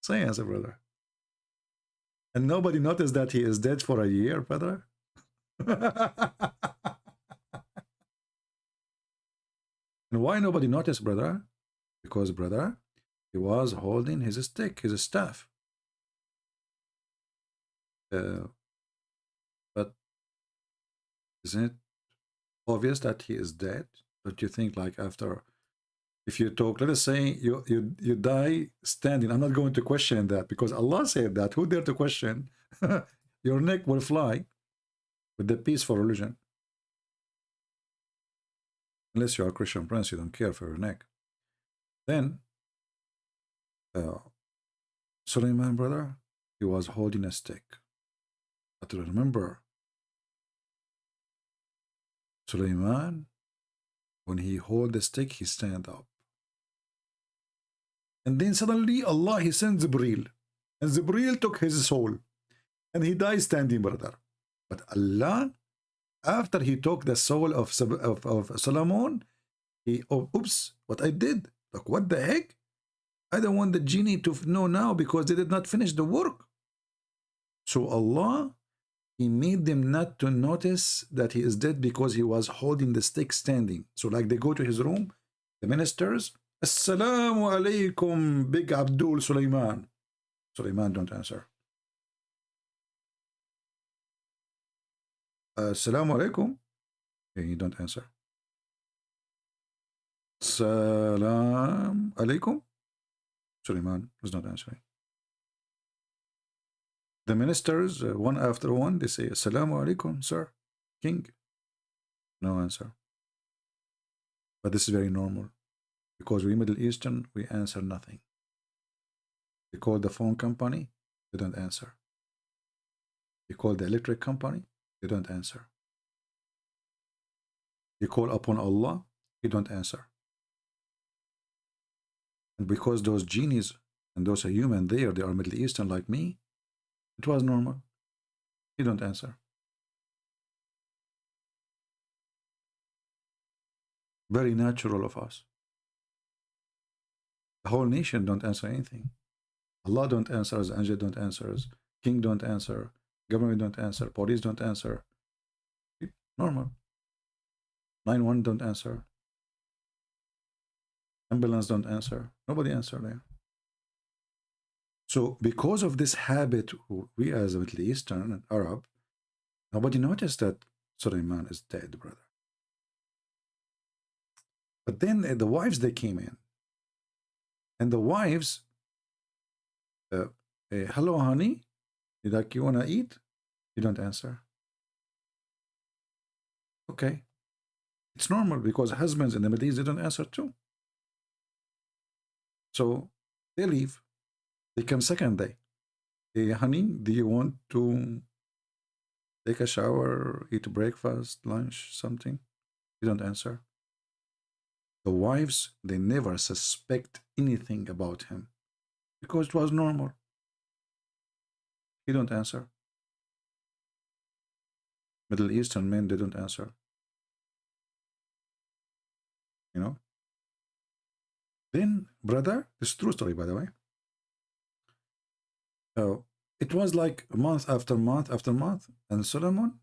Say answer, brother. And nobody noticed that he is dead for a year, brother? And why nobody noticed, brother? Because, brother, he was holding his stick, his staff. But isn't it obvious that he is dead? Don't you think, like, after, if you talk, let us say you die standing. I'm not going to question that because Allah said that. Who dare to question? Your neck will fly with the peaceful religion. Unless you are a Christian prince, you don't care for your neck. Then, Sulaiman, brother, he was holding a stick. But remember, Sulaiman, when he hold the stick, he stand up. And then suddenly Allah, he sends Jibreel. And Jibreel took his soul. And he died standing, brother. But Allah, after he took the soul of Solomon, he, oh, oops, what I did. Like, what the heck? I don't want the genie to know now because they did not finish the work. So Allah, he made them not to notice that he is dead because he was holding the stick standing. So like they go to his room, the ministers, Assalamu alaikum, Big Abdul Sulaiman. Sulaiman don't answer. Assalamu alaikum. He don't answer. Salam alaikum. Sulaiman is not answering. The ministers, one after one, they say, Assalamu alaikum, sir, king. No answer. But this is very normal. Because we Middle Eastern, we answer nothing. You call the phone company, they don't answer. You call the electric company, they don't answer. You call upon Allah, he don't answer. And because those genies and those are human there, they are Middle Eastern like me, it was normal. He don't answer. Very natural of us. The whole nation don't answer anything. Allah don't answer, angel don't answer, king don't answer, government don't answer, police don't answer. Normal. 911 don't answer. Ambulance don't answer. Nobody answer there. So because of this habit, we as a Middle Eastern and Arab, nobody noticed that Suleiman is dead, brother. But then the wives, they came in. And the wives, hello, honey, you want to eat? You don't answer. Okay. It's normal because husbands in the Middle East, they don't answer too. So they leave. They come second day. Hey, honey, do you want to take a shower, eat breakfast, lunch, something? You don't answer. The wives, they never suspect anything about him because it was normal. He don't answer. Middle Eastern men, they don't answer. You know? Then, brother, this is true story, by the way. It was like month after month after month, and Solomon,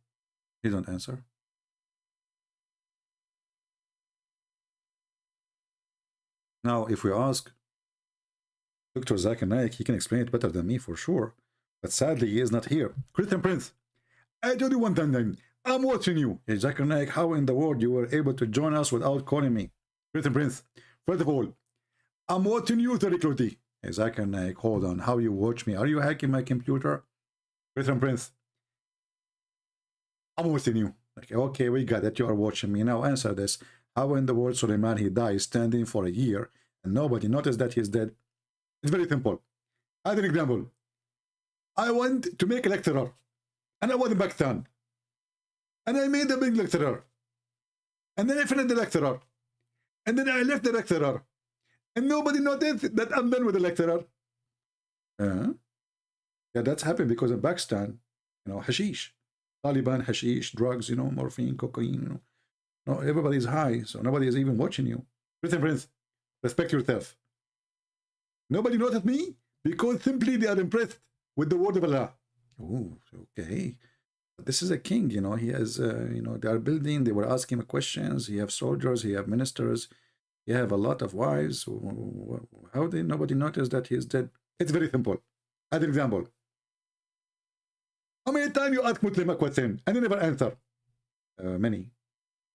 he don't answer. Now, if we ask Dr. Zakir Naik, he can explain it better than me for sure, but sadly, he is not here. Christian Prince, I told you one time, I'm watching you. Hey, Zakir Naik, how in the world you were able to join us without calling me? Christian Prince, first of all, I'm watching you very closely. Hey, Zakir Naik, hold on. How you watch me? Are you hacking my computer? Christian Prince, I'm watching you. Okay, we got it. You are watching me. Now answer this. How in the world Suleiman, he dies standing for a year and nobody noticed that he's dead? It's very simple. As an example, I went to make a lecturer and I was in Pakistan and I made a big lecturer and then I finished the lecturer and then I left the lecturer and nobody noticed that I'm done with the lecturer. Yeah, that's happened because in Pakistan, you know, hashish, Taliban, hashish, drugs, you know, morphine, cocaine, you know. No, everybody's high, so nobody is even watching you. Christian Prince, respect yourself. Nobody noticed me because simply they are impressed with the word of Allah. Oh, okay. But this is a king, you know. He has, you know, they are building. They were asking him questions. He have soldiers. He have ministers. He have a lot of wives. How did nobody notice that he is dead? It's very simple. As an example, how many times you ask Muslim a question and they never answer? Many.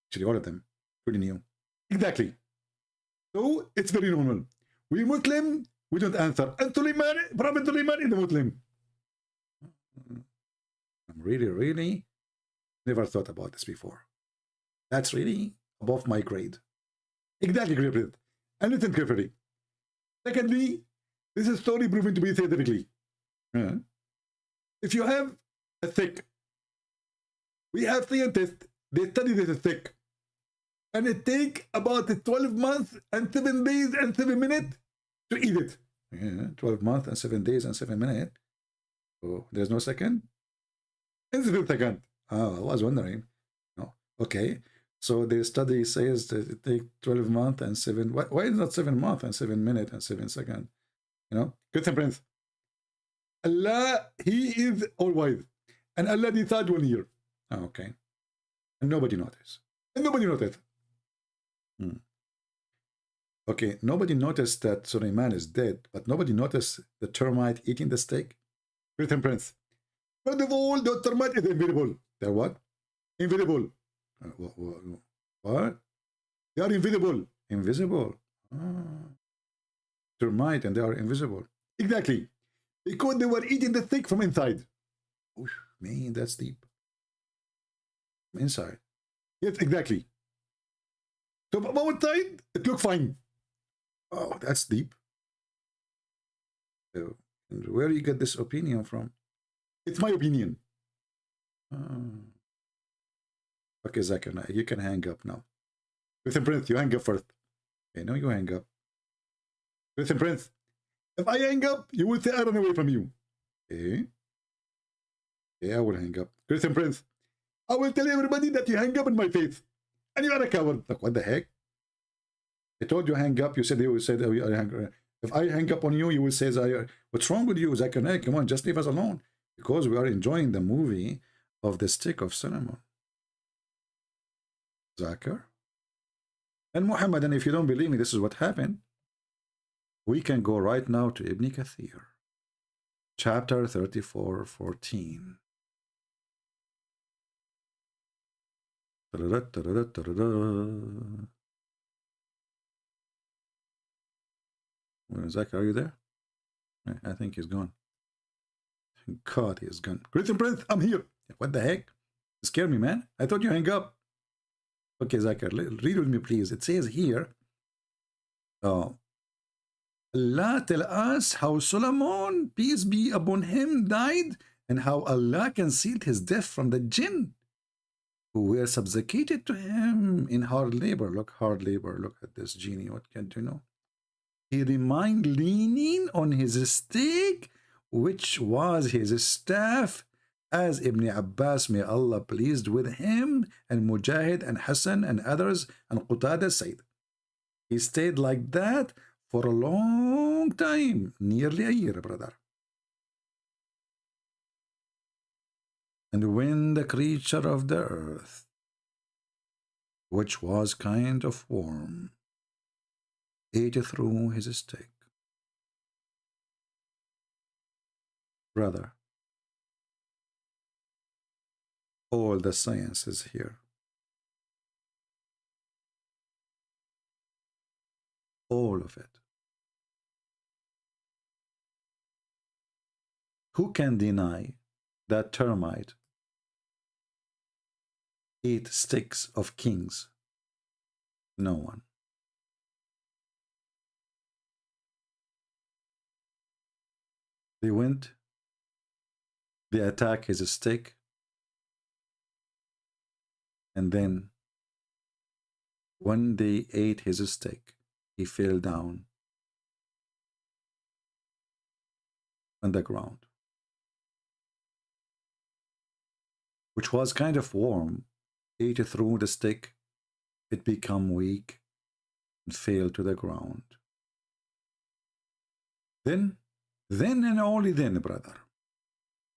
Actually, all of them, including you. Exactly. So, it's very normal. We Muslim, we don't answer. And Suleiman, Prophet Suleiman is a Muslim. I'm really never thought about this before. That's really above my grade. Exactly, Griffith. And listen carefully. Secondly, this is story proven to be scientifically. If you have a thick, we have scientists, they study this thick. And it take about 12 months and 7 days and 7 minutes to eat it. Yeah, 12 months and 7 days and 7 minutes. Oh, there's no second? It's a second. Oh, I was wondering. No. Okay. So the study says that it takes 12 months and 7. Why is not 7 months and 7 minutes and 7 seconds? You know? Christian Prince. Allah, He is all wise. And Allah decides 1 year. Oh, okay. And nobody noticed. And nobody noticed. Okay, nobody noticed that Suleiman is dead, but nobody noticed the termite eating the steak. Christian Prince. First of all, the termite is invisible. They're what? Invisible. What? They are invisible. Invisible. Termite and they are invisible. Exactly. Because they were eating the steak from inside. Oh, man, that's deep. Inside. Yes, exactly. So from outside, it looked fine. Oh, that's deep. So, and where do you get this opinion from? It's my opinion. Okay, Zakir, you can hang up now. Christian Prince, you hang up first. Okay, no, you hang up. Christian Prince, if I hang up, you will say I run away from you. Okay? Yeah, I will hang up. Christian Prince, I will tell everybody that you hang up in my face. And you are a coward. Like, what the heck? I told you hang up. You said you said if I hang up on you, you will say, what's wrong with you, Zakir Naik? Come on, just leave us alone. Because we are enjoying the movie of the stick of Solomon. Zakir? And Muhammad, and if you don't believe me, this is what happened. We can go right now to Ibn Kathir, chapter 34:14. Zach, are you there? I think he's gone. God, he's gone. Greeting, Prince, I'm here. What the heck? You scared me, man. I thought you hang up. Okay, Zakir, read with me, please. It says here, Allah tell us how Solomon, peace be upon him, died, and how Allah concealed his death from the jinn who were subjugated to him in hard labor. Look, hard labor. Look at this genie. What can you know? He remained leaning on his stick, which was his staff, as Ibn Abbas, may Allah pleased with him, and Mujahid and Hassan and others, and Qatada said. He stayed like that for a long time, nearly a year, brother. And when the creature of the earth, which was kind of warm, ate through his stick, brother, all the sciences here, all of it. Who can deny that termite eat sticks of kings? No one. They went, they attack his stick, and then when they ate his stick, he fell down on the ground, which was kind of warm, ate through the stick, it became weak and fell to the ground. Then and only then, brother,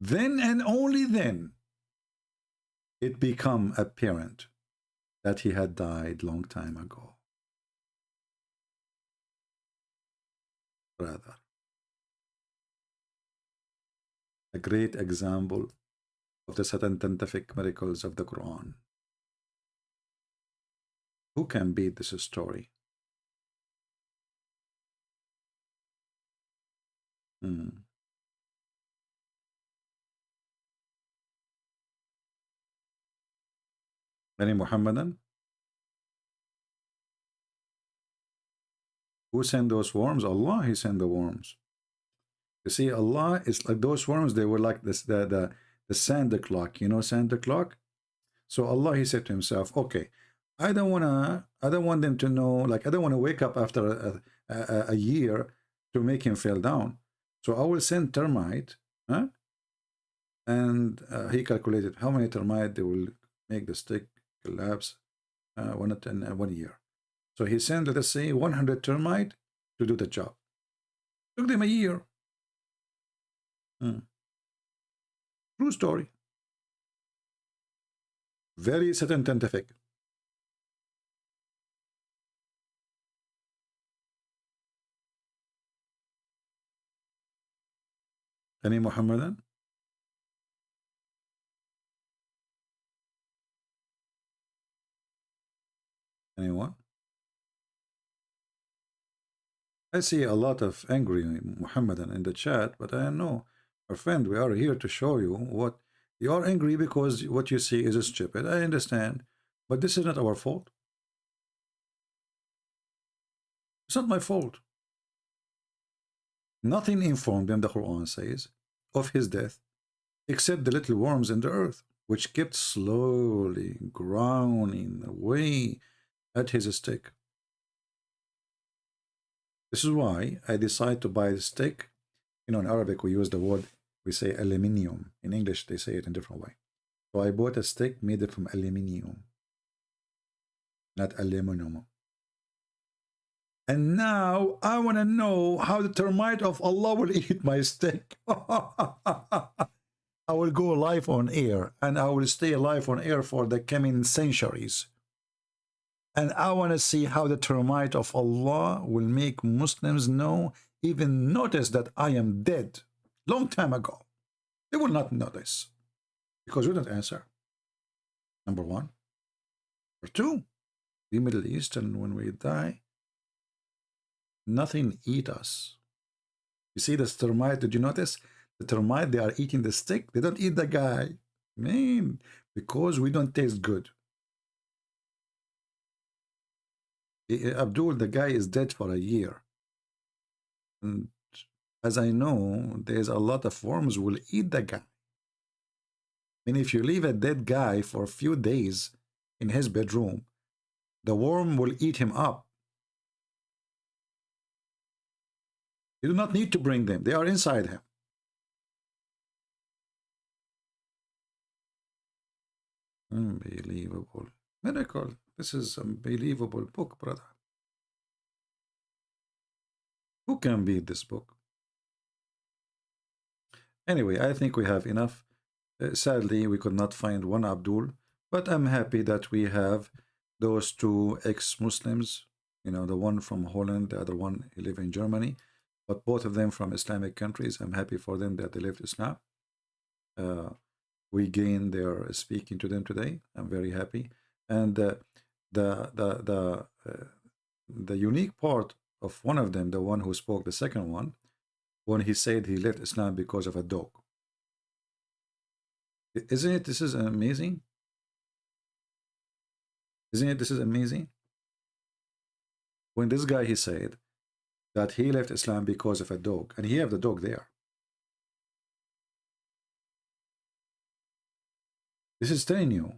then and only then, it became apparent that he had died long time ago. Brother, a great example of the scientific miracles of the Quran. Who can beat this story? Any Muhammadan? Who sent those worms? Allah, he sent the worms. You see, Allah is like those worms, they were like this, the Santa clock, you know, Santa clock. So Allah, he said to himself, okay, I don't want them to know, like, I don't want to wake up after a year to make him fall down. So I will send termite, huh? And he calculated how many termite they will make the stick collapse in 1 year. So he sent, let us say, 100 termite to do the job. Took them a year. True story. Very scientific. Any Muhammadan? Anyone? I see a lot of angry Muhammadan in the chat, but I know, our friend, we are here to show you what you are angry because what you see is stupid. I understand, but this is not our fault. It's not my fault. Nothing informed them, the Quran says, of his death, except the little worms in the earth, which kept slowly growing away at his stick. This is why I decided to buy the stick. You know, in Arabic we use the word, we say aluminium. In English they say it in a different way. So I bought a stick made from aluminium, not aluminum. And now I want to know how the termite of Allah will eat my stick. I will go live on air, and I will stay live on air for the coming centuries. And I want to see how the termite of Allah will make Muslims know, even notice that I am dead long time ago. They will not notice because we don't answer. Number one. Number two, the Middle Eastern, when we die, nothing eat us. You see this termite, did you notice? The termite, they are eating the stick. They don't eat the guy. Man, because we don't taste good. Abdul, the guy is dead for a year. And as I know, there's a lot of worms will eat the guy. And if you leave a dead guy for a few days in his bedroom, the worm will eat him up. You do not need to bring them. They are inside him. Unbelievable. Miracle. This is an unbelievable book, brother. Who can beat this book? Anyway, I think we have enough. Sadly, we could not find one Abdul, but I'm happy that we have those two ex-Muslims, you know, the one from Holland, the other one he live in Germany, but both of them from Islamic countries. I'm happy for them that they lived Islam. We gained their speaking to them today. I'm very happy. And the unique part of one of them, the one who spoke, the second one, when he said he left Islam because of a dog. Isn't it? This is amazing. Isn't it? This is amazing. When this guy, he said that he left Islam because of a dog, and he have the dog there. This is telling you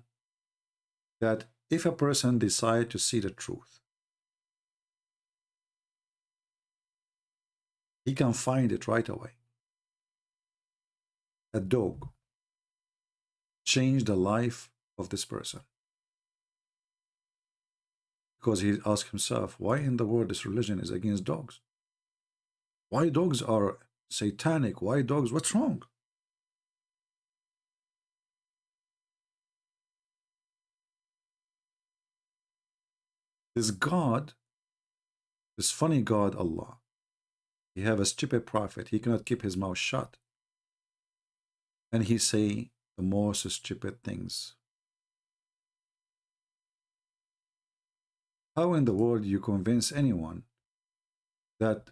that if a person decides to see the truth, he can find it right away. A dog changed the life of this person. Because he asked himself, why in the world this religion is against dogs? Why dogs are satanic? Why dogs? What's wrong? This God, this funny God, Allah, he have a stupid prophet. He cannot keep his mouth shut. And he say the most stupid things. How in the world you convince anyone that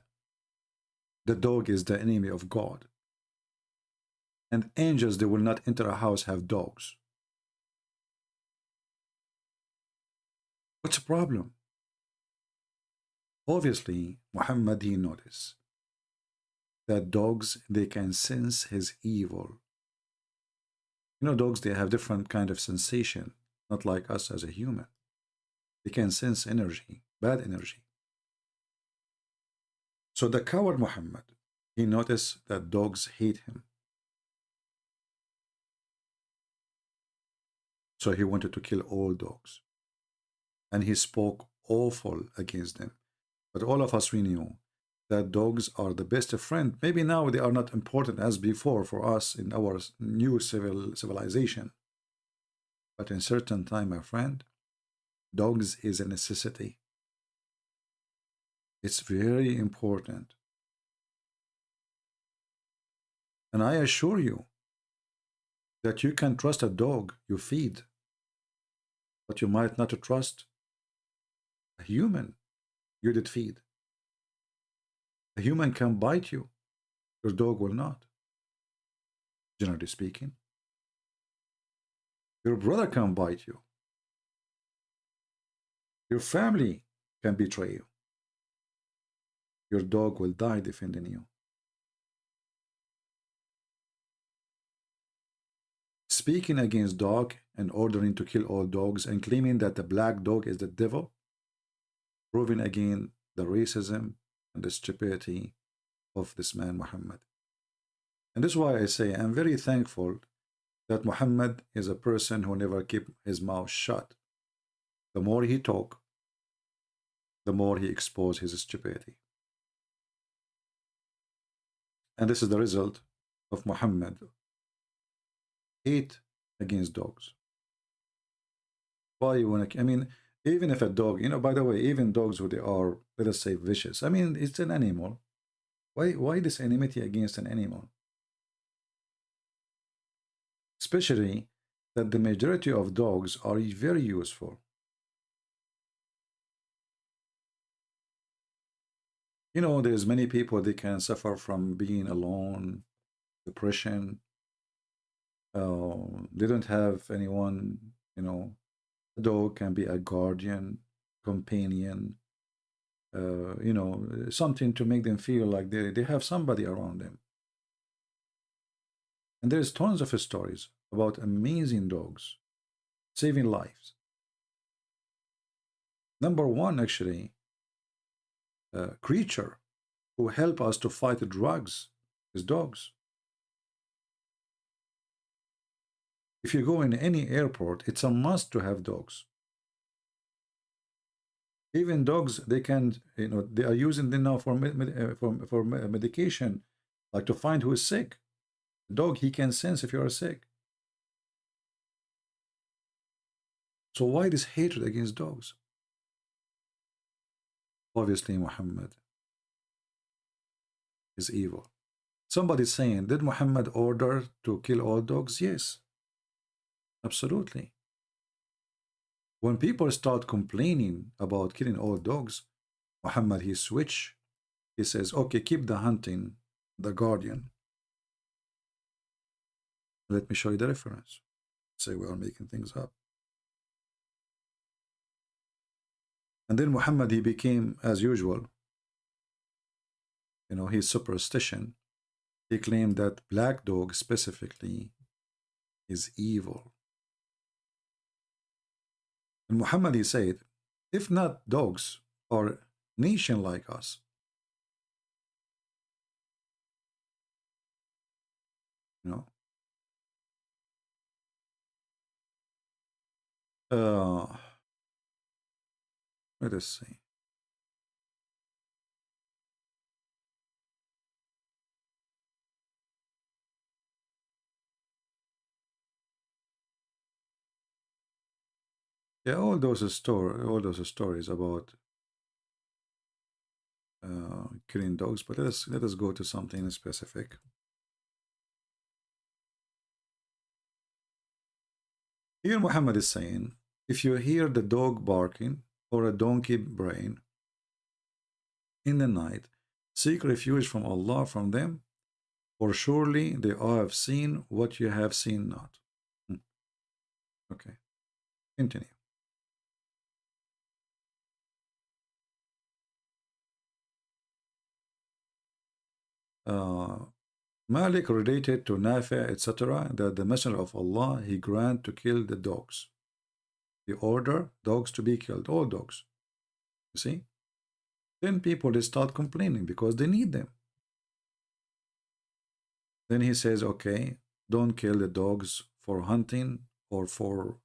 the dog is the enemy of God? And angels, they will not enter a house have dogs. What's the problem? Obviously, Muhammad, he noticed that dogs, they can sense his evil. You know, dogs, they have different kind of sensation, not like us as a human. They can sense energy, bad energy. So the coward Muhammad, he noticed that dogs hate him. So he wanted to kill all dogs. And he spoke awful against them. But all of us, we knew that dogs are the best friend. Maybe now they are not important as before for us in our new civilization. But in certain time, my friend, dogs is a necessity. It's very important. And I assure you that you can trust a dog you feed, but you might not trust a human you did feed. A human can bite you, your dog will not, generally speaking. Your brother can bite you. Your family can betray you. Your dog will die defending you. Speaking against dog and ordering to kill all dogs and claiming that the black dog is the devil, proving again the racism and the stupidity of this man Muhammad. And this is why I say I'm very thankful that Muhammad is a person who never kept his mouth shut. The more he talk, the more he exposed his stupidity. And this is the result of Muhammad hate against dogs. Why you want to? I mean, Even if a dog, by the way, even dogs who they are, let us say, vicious. I mean, it's an animal. Why this enmity against an animal? Especially that the majority of dogs are very useful. There's many people, they can suffer from being alone, depression. They don't have anyone, a dog can be a guardian, companion, something to make them feel like they have somebody around them. And there's tons of stories about amazing dogs saving lives. Number one, actually, creature who help us to fight drugs is dogs. If you go in any airport, it's a must to have dogs. Even dogs, they can, they are using them now for medication, like to find who is sick. The dog, he can sense if you are sick. So why this hatred against dogs? Obviously, Muhammad is evil. Somebody's saying, did Muhammad order to kill all dogs? Yes, absolutely. When people start complaining about killing all dogs, Muhammad, he switch. He says, okay, keep the hunting, the guardian. Let me show you the reference. Say we are making things up. And then Muhammad, he became, as usual, his superstition. He claimed that black dog specifically is evil. And Muhammad, he said, if not dogs or nation like us, let us see. Yeah, all those stories about killing dogs, but let us go to something specific. Here Muhammad is saying, if you hear the dog barking or a donkey braying in the night, seek refuge from Allah from them, for surely they have seen what you have seen not. Okay, continue. Malik related to Nafi, etc., that the Messenger of Allah, he grant to kill the dogs. He order dogs to be killed, all dogs. You see? Then people, they start complaining because they need them. Then he says, okay, don't kill the dogs for hunting or for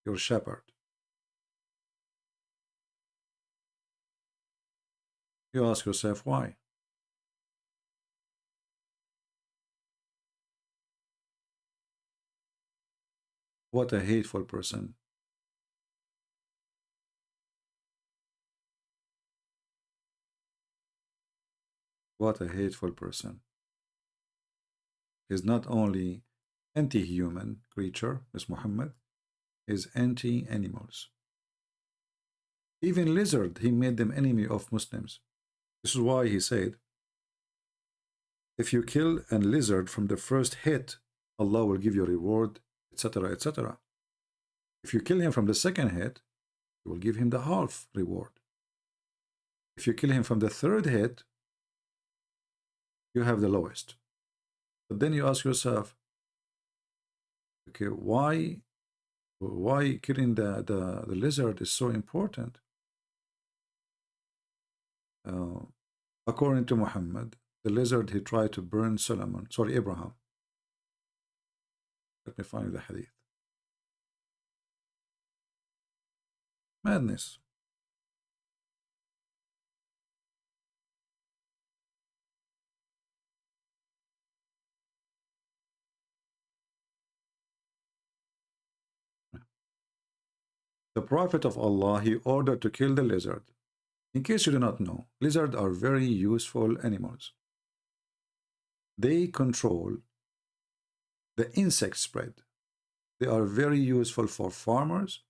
your shepherd. You ask yourself why. What a hateful person. What a hateful person. He's not only anti-human creature, as Muhammad, is anti-animals. Even lizard, he made them enemy of Muslims. This is why he said, if you kill a lizard from the first hit, Allah will give you a reward, etc., etc. If you kill him from the second hit, you will give him the half reward. If you kill him from the third hit, you have the lowest. But then you ask yourself, okay, why killing the lizard is so important? According to Muhammad, the lizard, he tried to burn Abraham. Let me find the hadith. Madness. The Prophet of Allah, he ordered to kill the lizard. In case you do not know, lizards are very useful animals. They control the insect spread. They are very useful for farmers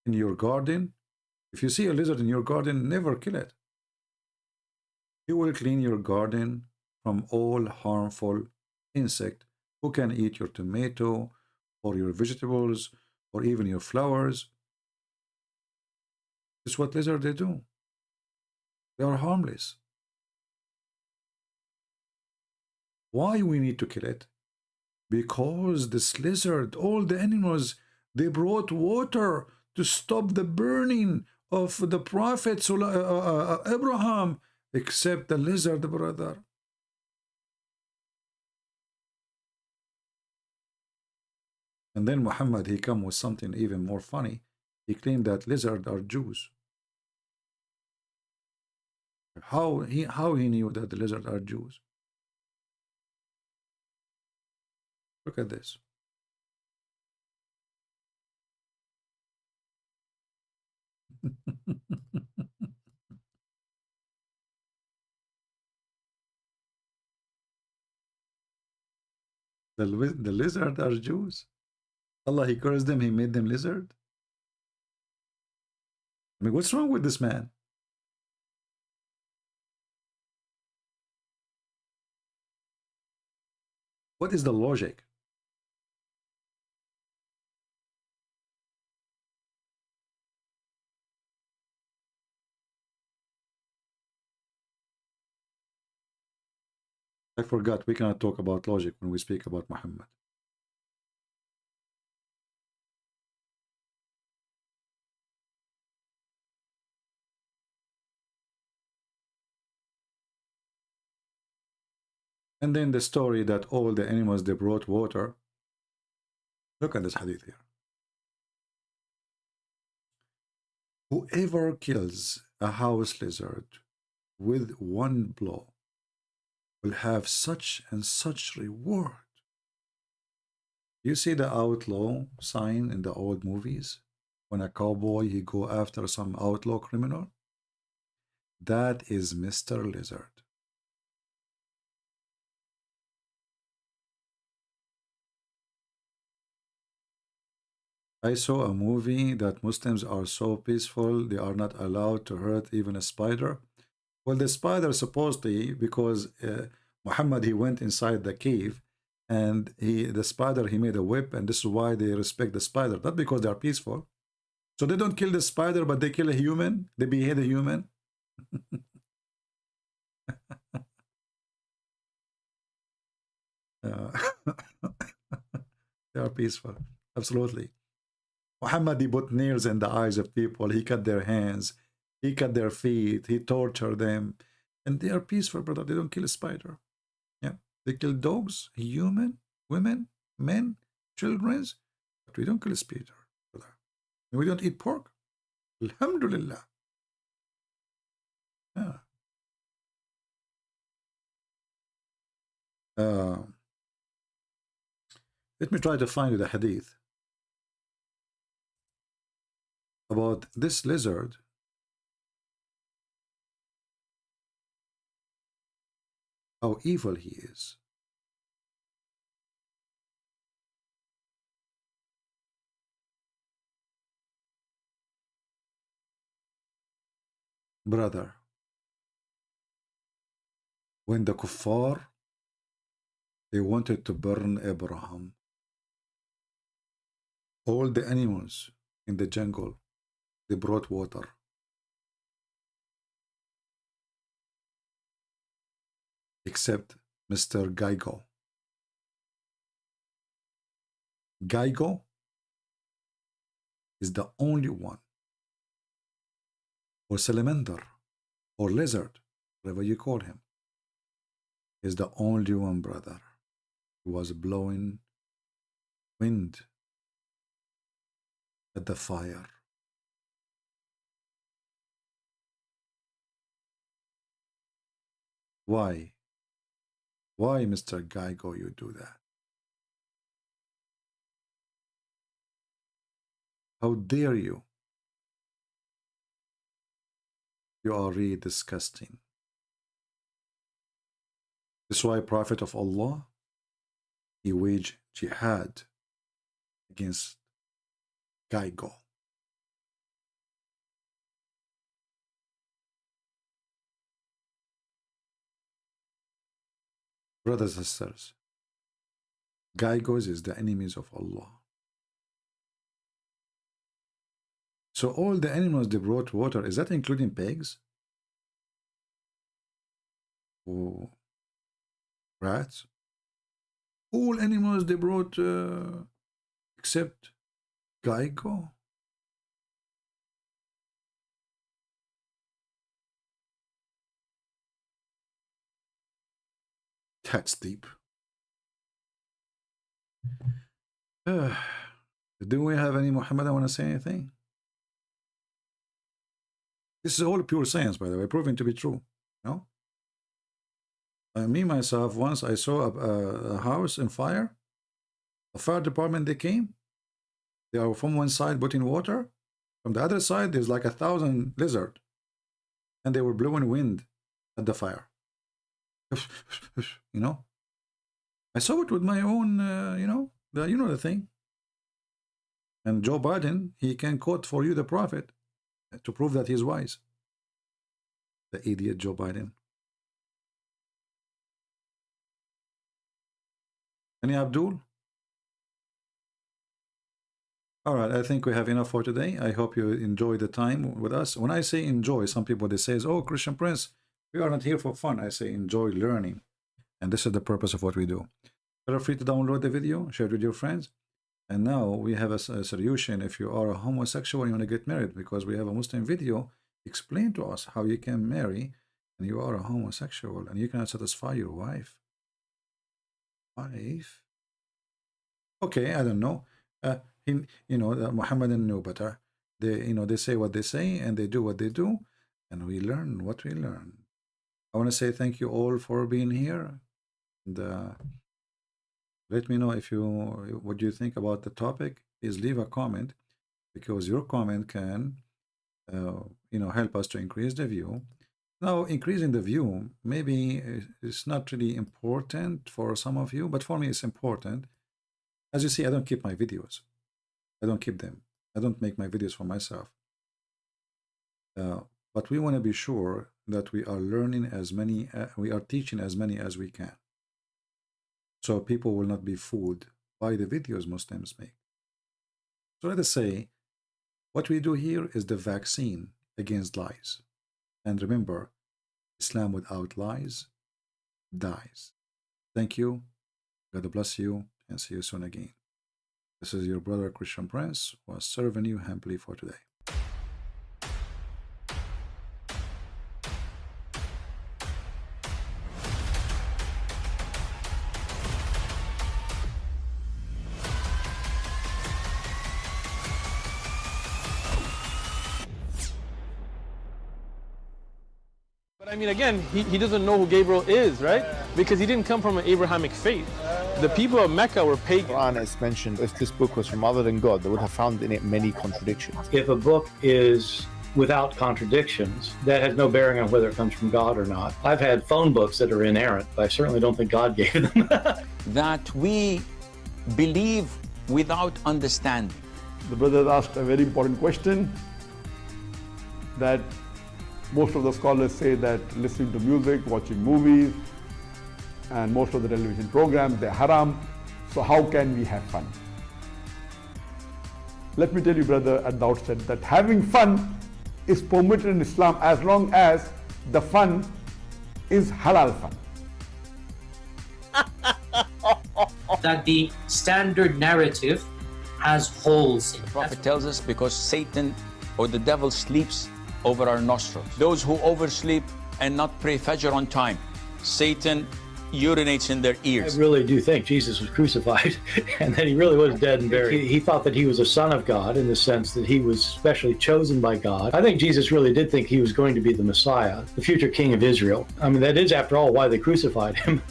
in your garden. If you see a lizard in your garden, never kill it. You will clean your garden from all harmful insect who can eat your tomato or your vegetables or even your flowers. This is what lizards they do. They are harmless. Why we need to kill it? Because this lizard, all the animals, they brought water to stop the burning of the Prophet Abraham, except the lizard, brother. And then Muhammad, he come with something even more funny. He claimed that lizards are Jews. How he knew that the lizards are Jews? Look at this. The lizard are Jews. Allah, he cursed them, he made them lizard. I mean, what's wrong with this man? What is the logic? I forgot, we cannot talk about logic when we speak about Muhammad. And then the story that all the animals, they brought water. Look at this hadith here. Whoever kills a house lizard with one blow will have such and such reward. You see the outlaw sign in the old movies? When a cowboy, he go after some outlaw criminal? That is Mr. Lizard. I saw a movie that Muslims are so peaceful, they are not allowed to hurt even a spider. Well, the spider supposedly, because Muhammad, he went inside the cave, and the spider, he made a whip, and this is why they respect the spider, not because they are peaceful. So they don't kill the spider, but they kill a human. They behead a human. They are peaceful, absolutely. Muhammad, he put nails in the eyes of people. He cut their hands. He cut their feet. He tortured them. And they are peaceful, brother. They don't kill a spider. Yeah. They kill dogs, human, women, men, children. But we don't kill a spider, brother. And we don't eat pork. Alhamdulillah. Yeah. Let me try to find you the hadith about this lizard. How evil he is. Brother, when the kuffar, they wanted to burn Abraham, all the animals in the jungle, they brought water. Except Mr. Geigo. Geigo is the only one, or salamander, or lizard, whatever you call him, is the only one, brother, who was blowing wind at the fire. Why? Why, Mr. Geigo, you do that? How dare you? You are really disgusting. That's why Prophet of Allah, he waged jihad against Gaigo. Brothers and sisters, Gaigos is the enemies of Allah. So all the animals they brought water, is that including pigs? Or rats? All animals they brought except Gaigo? That's deep. Do we have any Muhammad? I want to say anything? This is all pure science, by the way, proven to be true. No? Me, myself, once I saw a house in fire. The fire department, they came. They are from one side putting water. From the other side, there's like 1,000 lizards. And they were blowing wind at the fire. You know? I saw it with my own, you know the thing. And Joe Biden, he can quote for you the prophet to prove that he's wise. The idiot Joe Biden. Any Abdul? All right, I think we have enough for today. I hope you enjoy the time with us. When I say enjoy, some people they say, oh, Christian Prince, we are not here for fun. I say enjoy learning. And this is the purpose of what we do. Feel free to download the video, share it with your friends. And now we have a solution if you are a homosexual and you want to get married, because we have a Muslim video explain to us how you can marry and you are a homosexual and you cannot satisfy your wife. Okay, I don't know. Muhammad and know better. They say what they say and they do what they do, and we learn what we learn. I want to say thank you all for being here. And let me know what you think about the topic. Please leave a comment, because your comment can help us to increase the view. Now, increasing the view maybe it's not really important for some of you, but for me it's important. As you see, I don't keep my videos. I don't keep them. I don't make my videos for myself. But we want to be sure that we are learning as many, we are teaching as many as we can. So people will not be fooled by the videos Muslims make. So let us say, what we do here is the vaccine against lies. And remember, Islam without lies dies. Thank you. God bless you, and see you soon again. This is your brother Christian Prince, who was serving you humbly for today. I mean, again, he doesn't know who Gabriel is, right? Because he didn't come from an Abrahamic faith. The people of Mecca were pagan. Quran has mentioned if this book was from other than God, they would have found in it many contradictions. If a book is without contradictions, that has no bearing on whether it comes from God or not. I've had phone books that are inerrant, but I certainly don't think God gave them. That we believe without understanding. The brother asked a very important question, that most of the scholars say that listening to music, watching movies, and most of the television programs, they're haram. So how can we have fun? Let me tell you, brother, at the outset, that having fun is permitted in Islam as long as the fun is halal fun. That the standard narrative has holes in it. The Prophet tells us because Satan or the devil sleeps over our nostrils. Those who oversleep and not pray Fajr on time, Satan urinates in their ears. I really do think Jesus was crucified and that he really was dead and buried. He thought that he was a son of God in the sense that he was specially chosen by God. I think Jesus really did think he was going to be the Messiah, the future king of Israel. I mean, that is, after all, why they crucified him.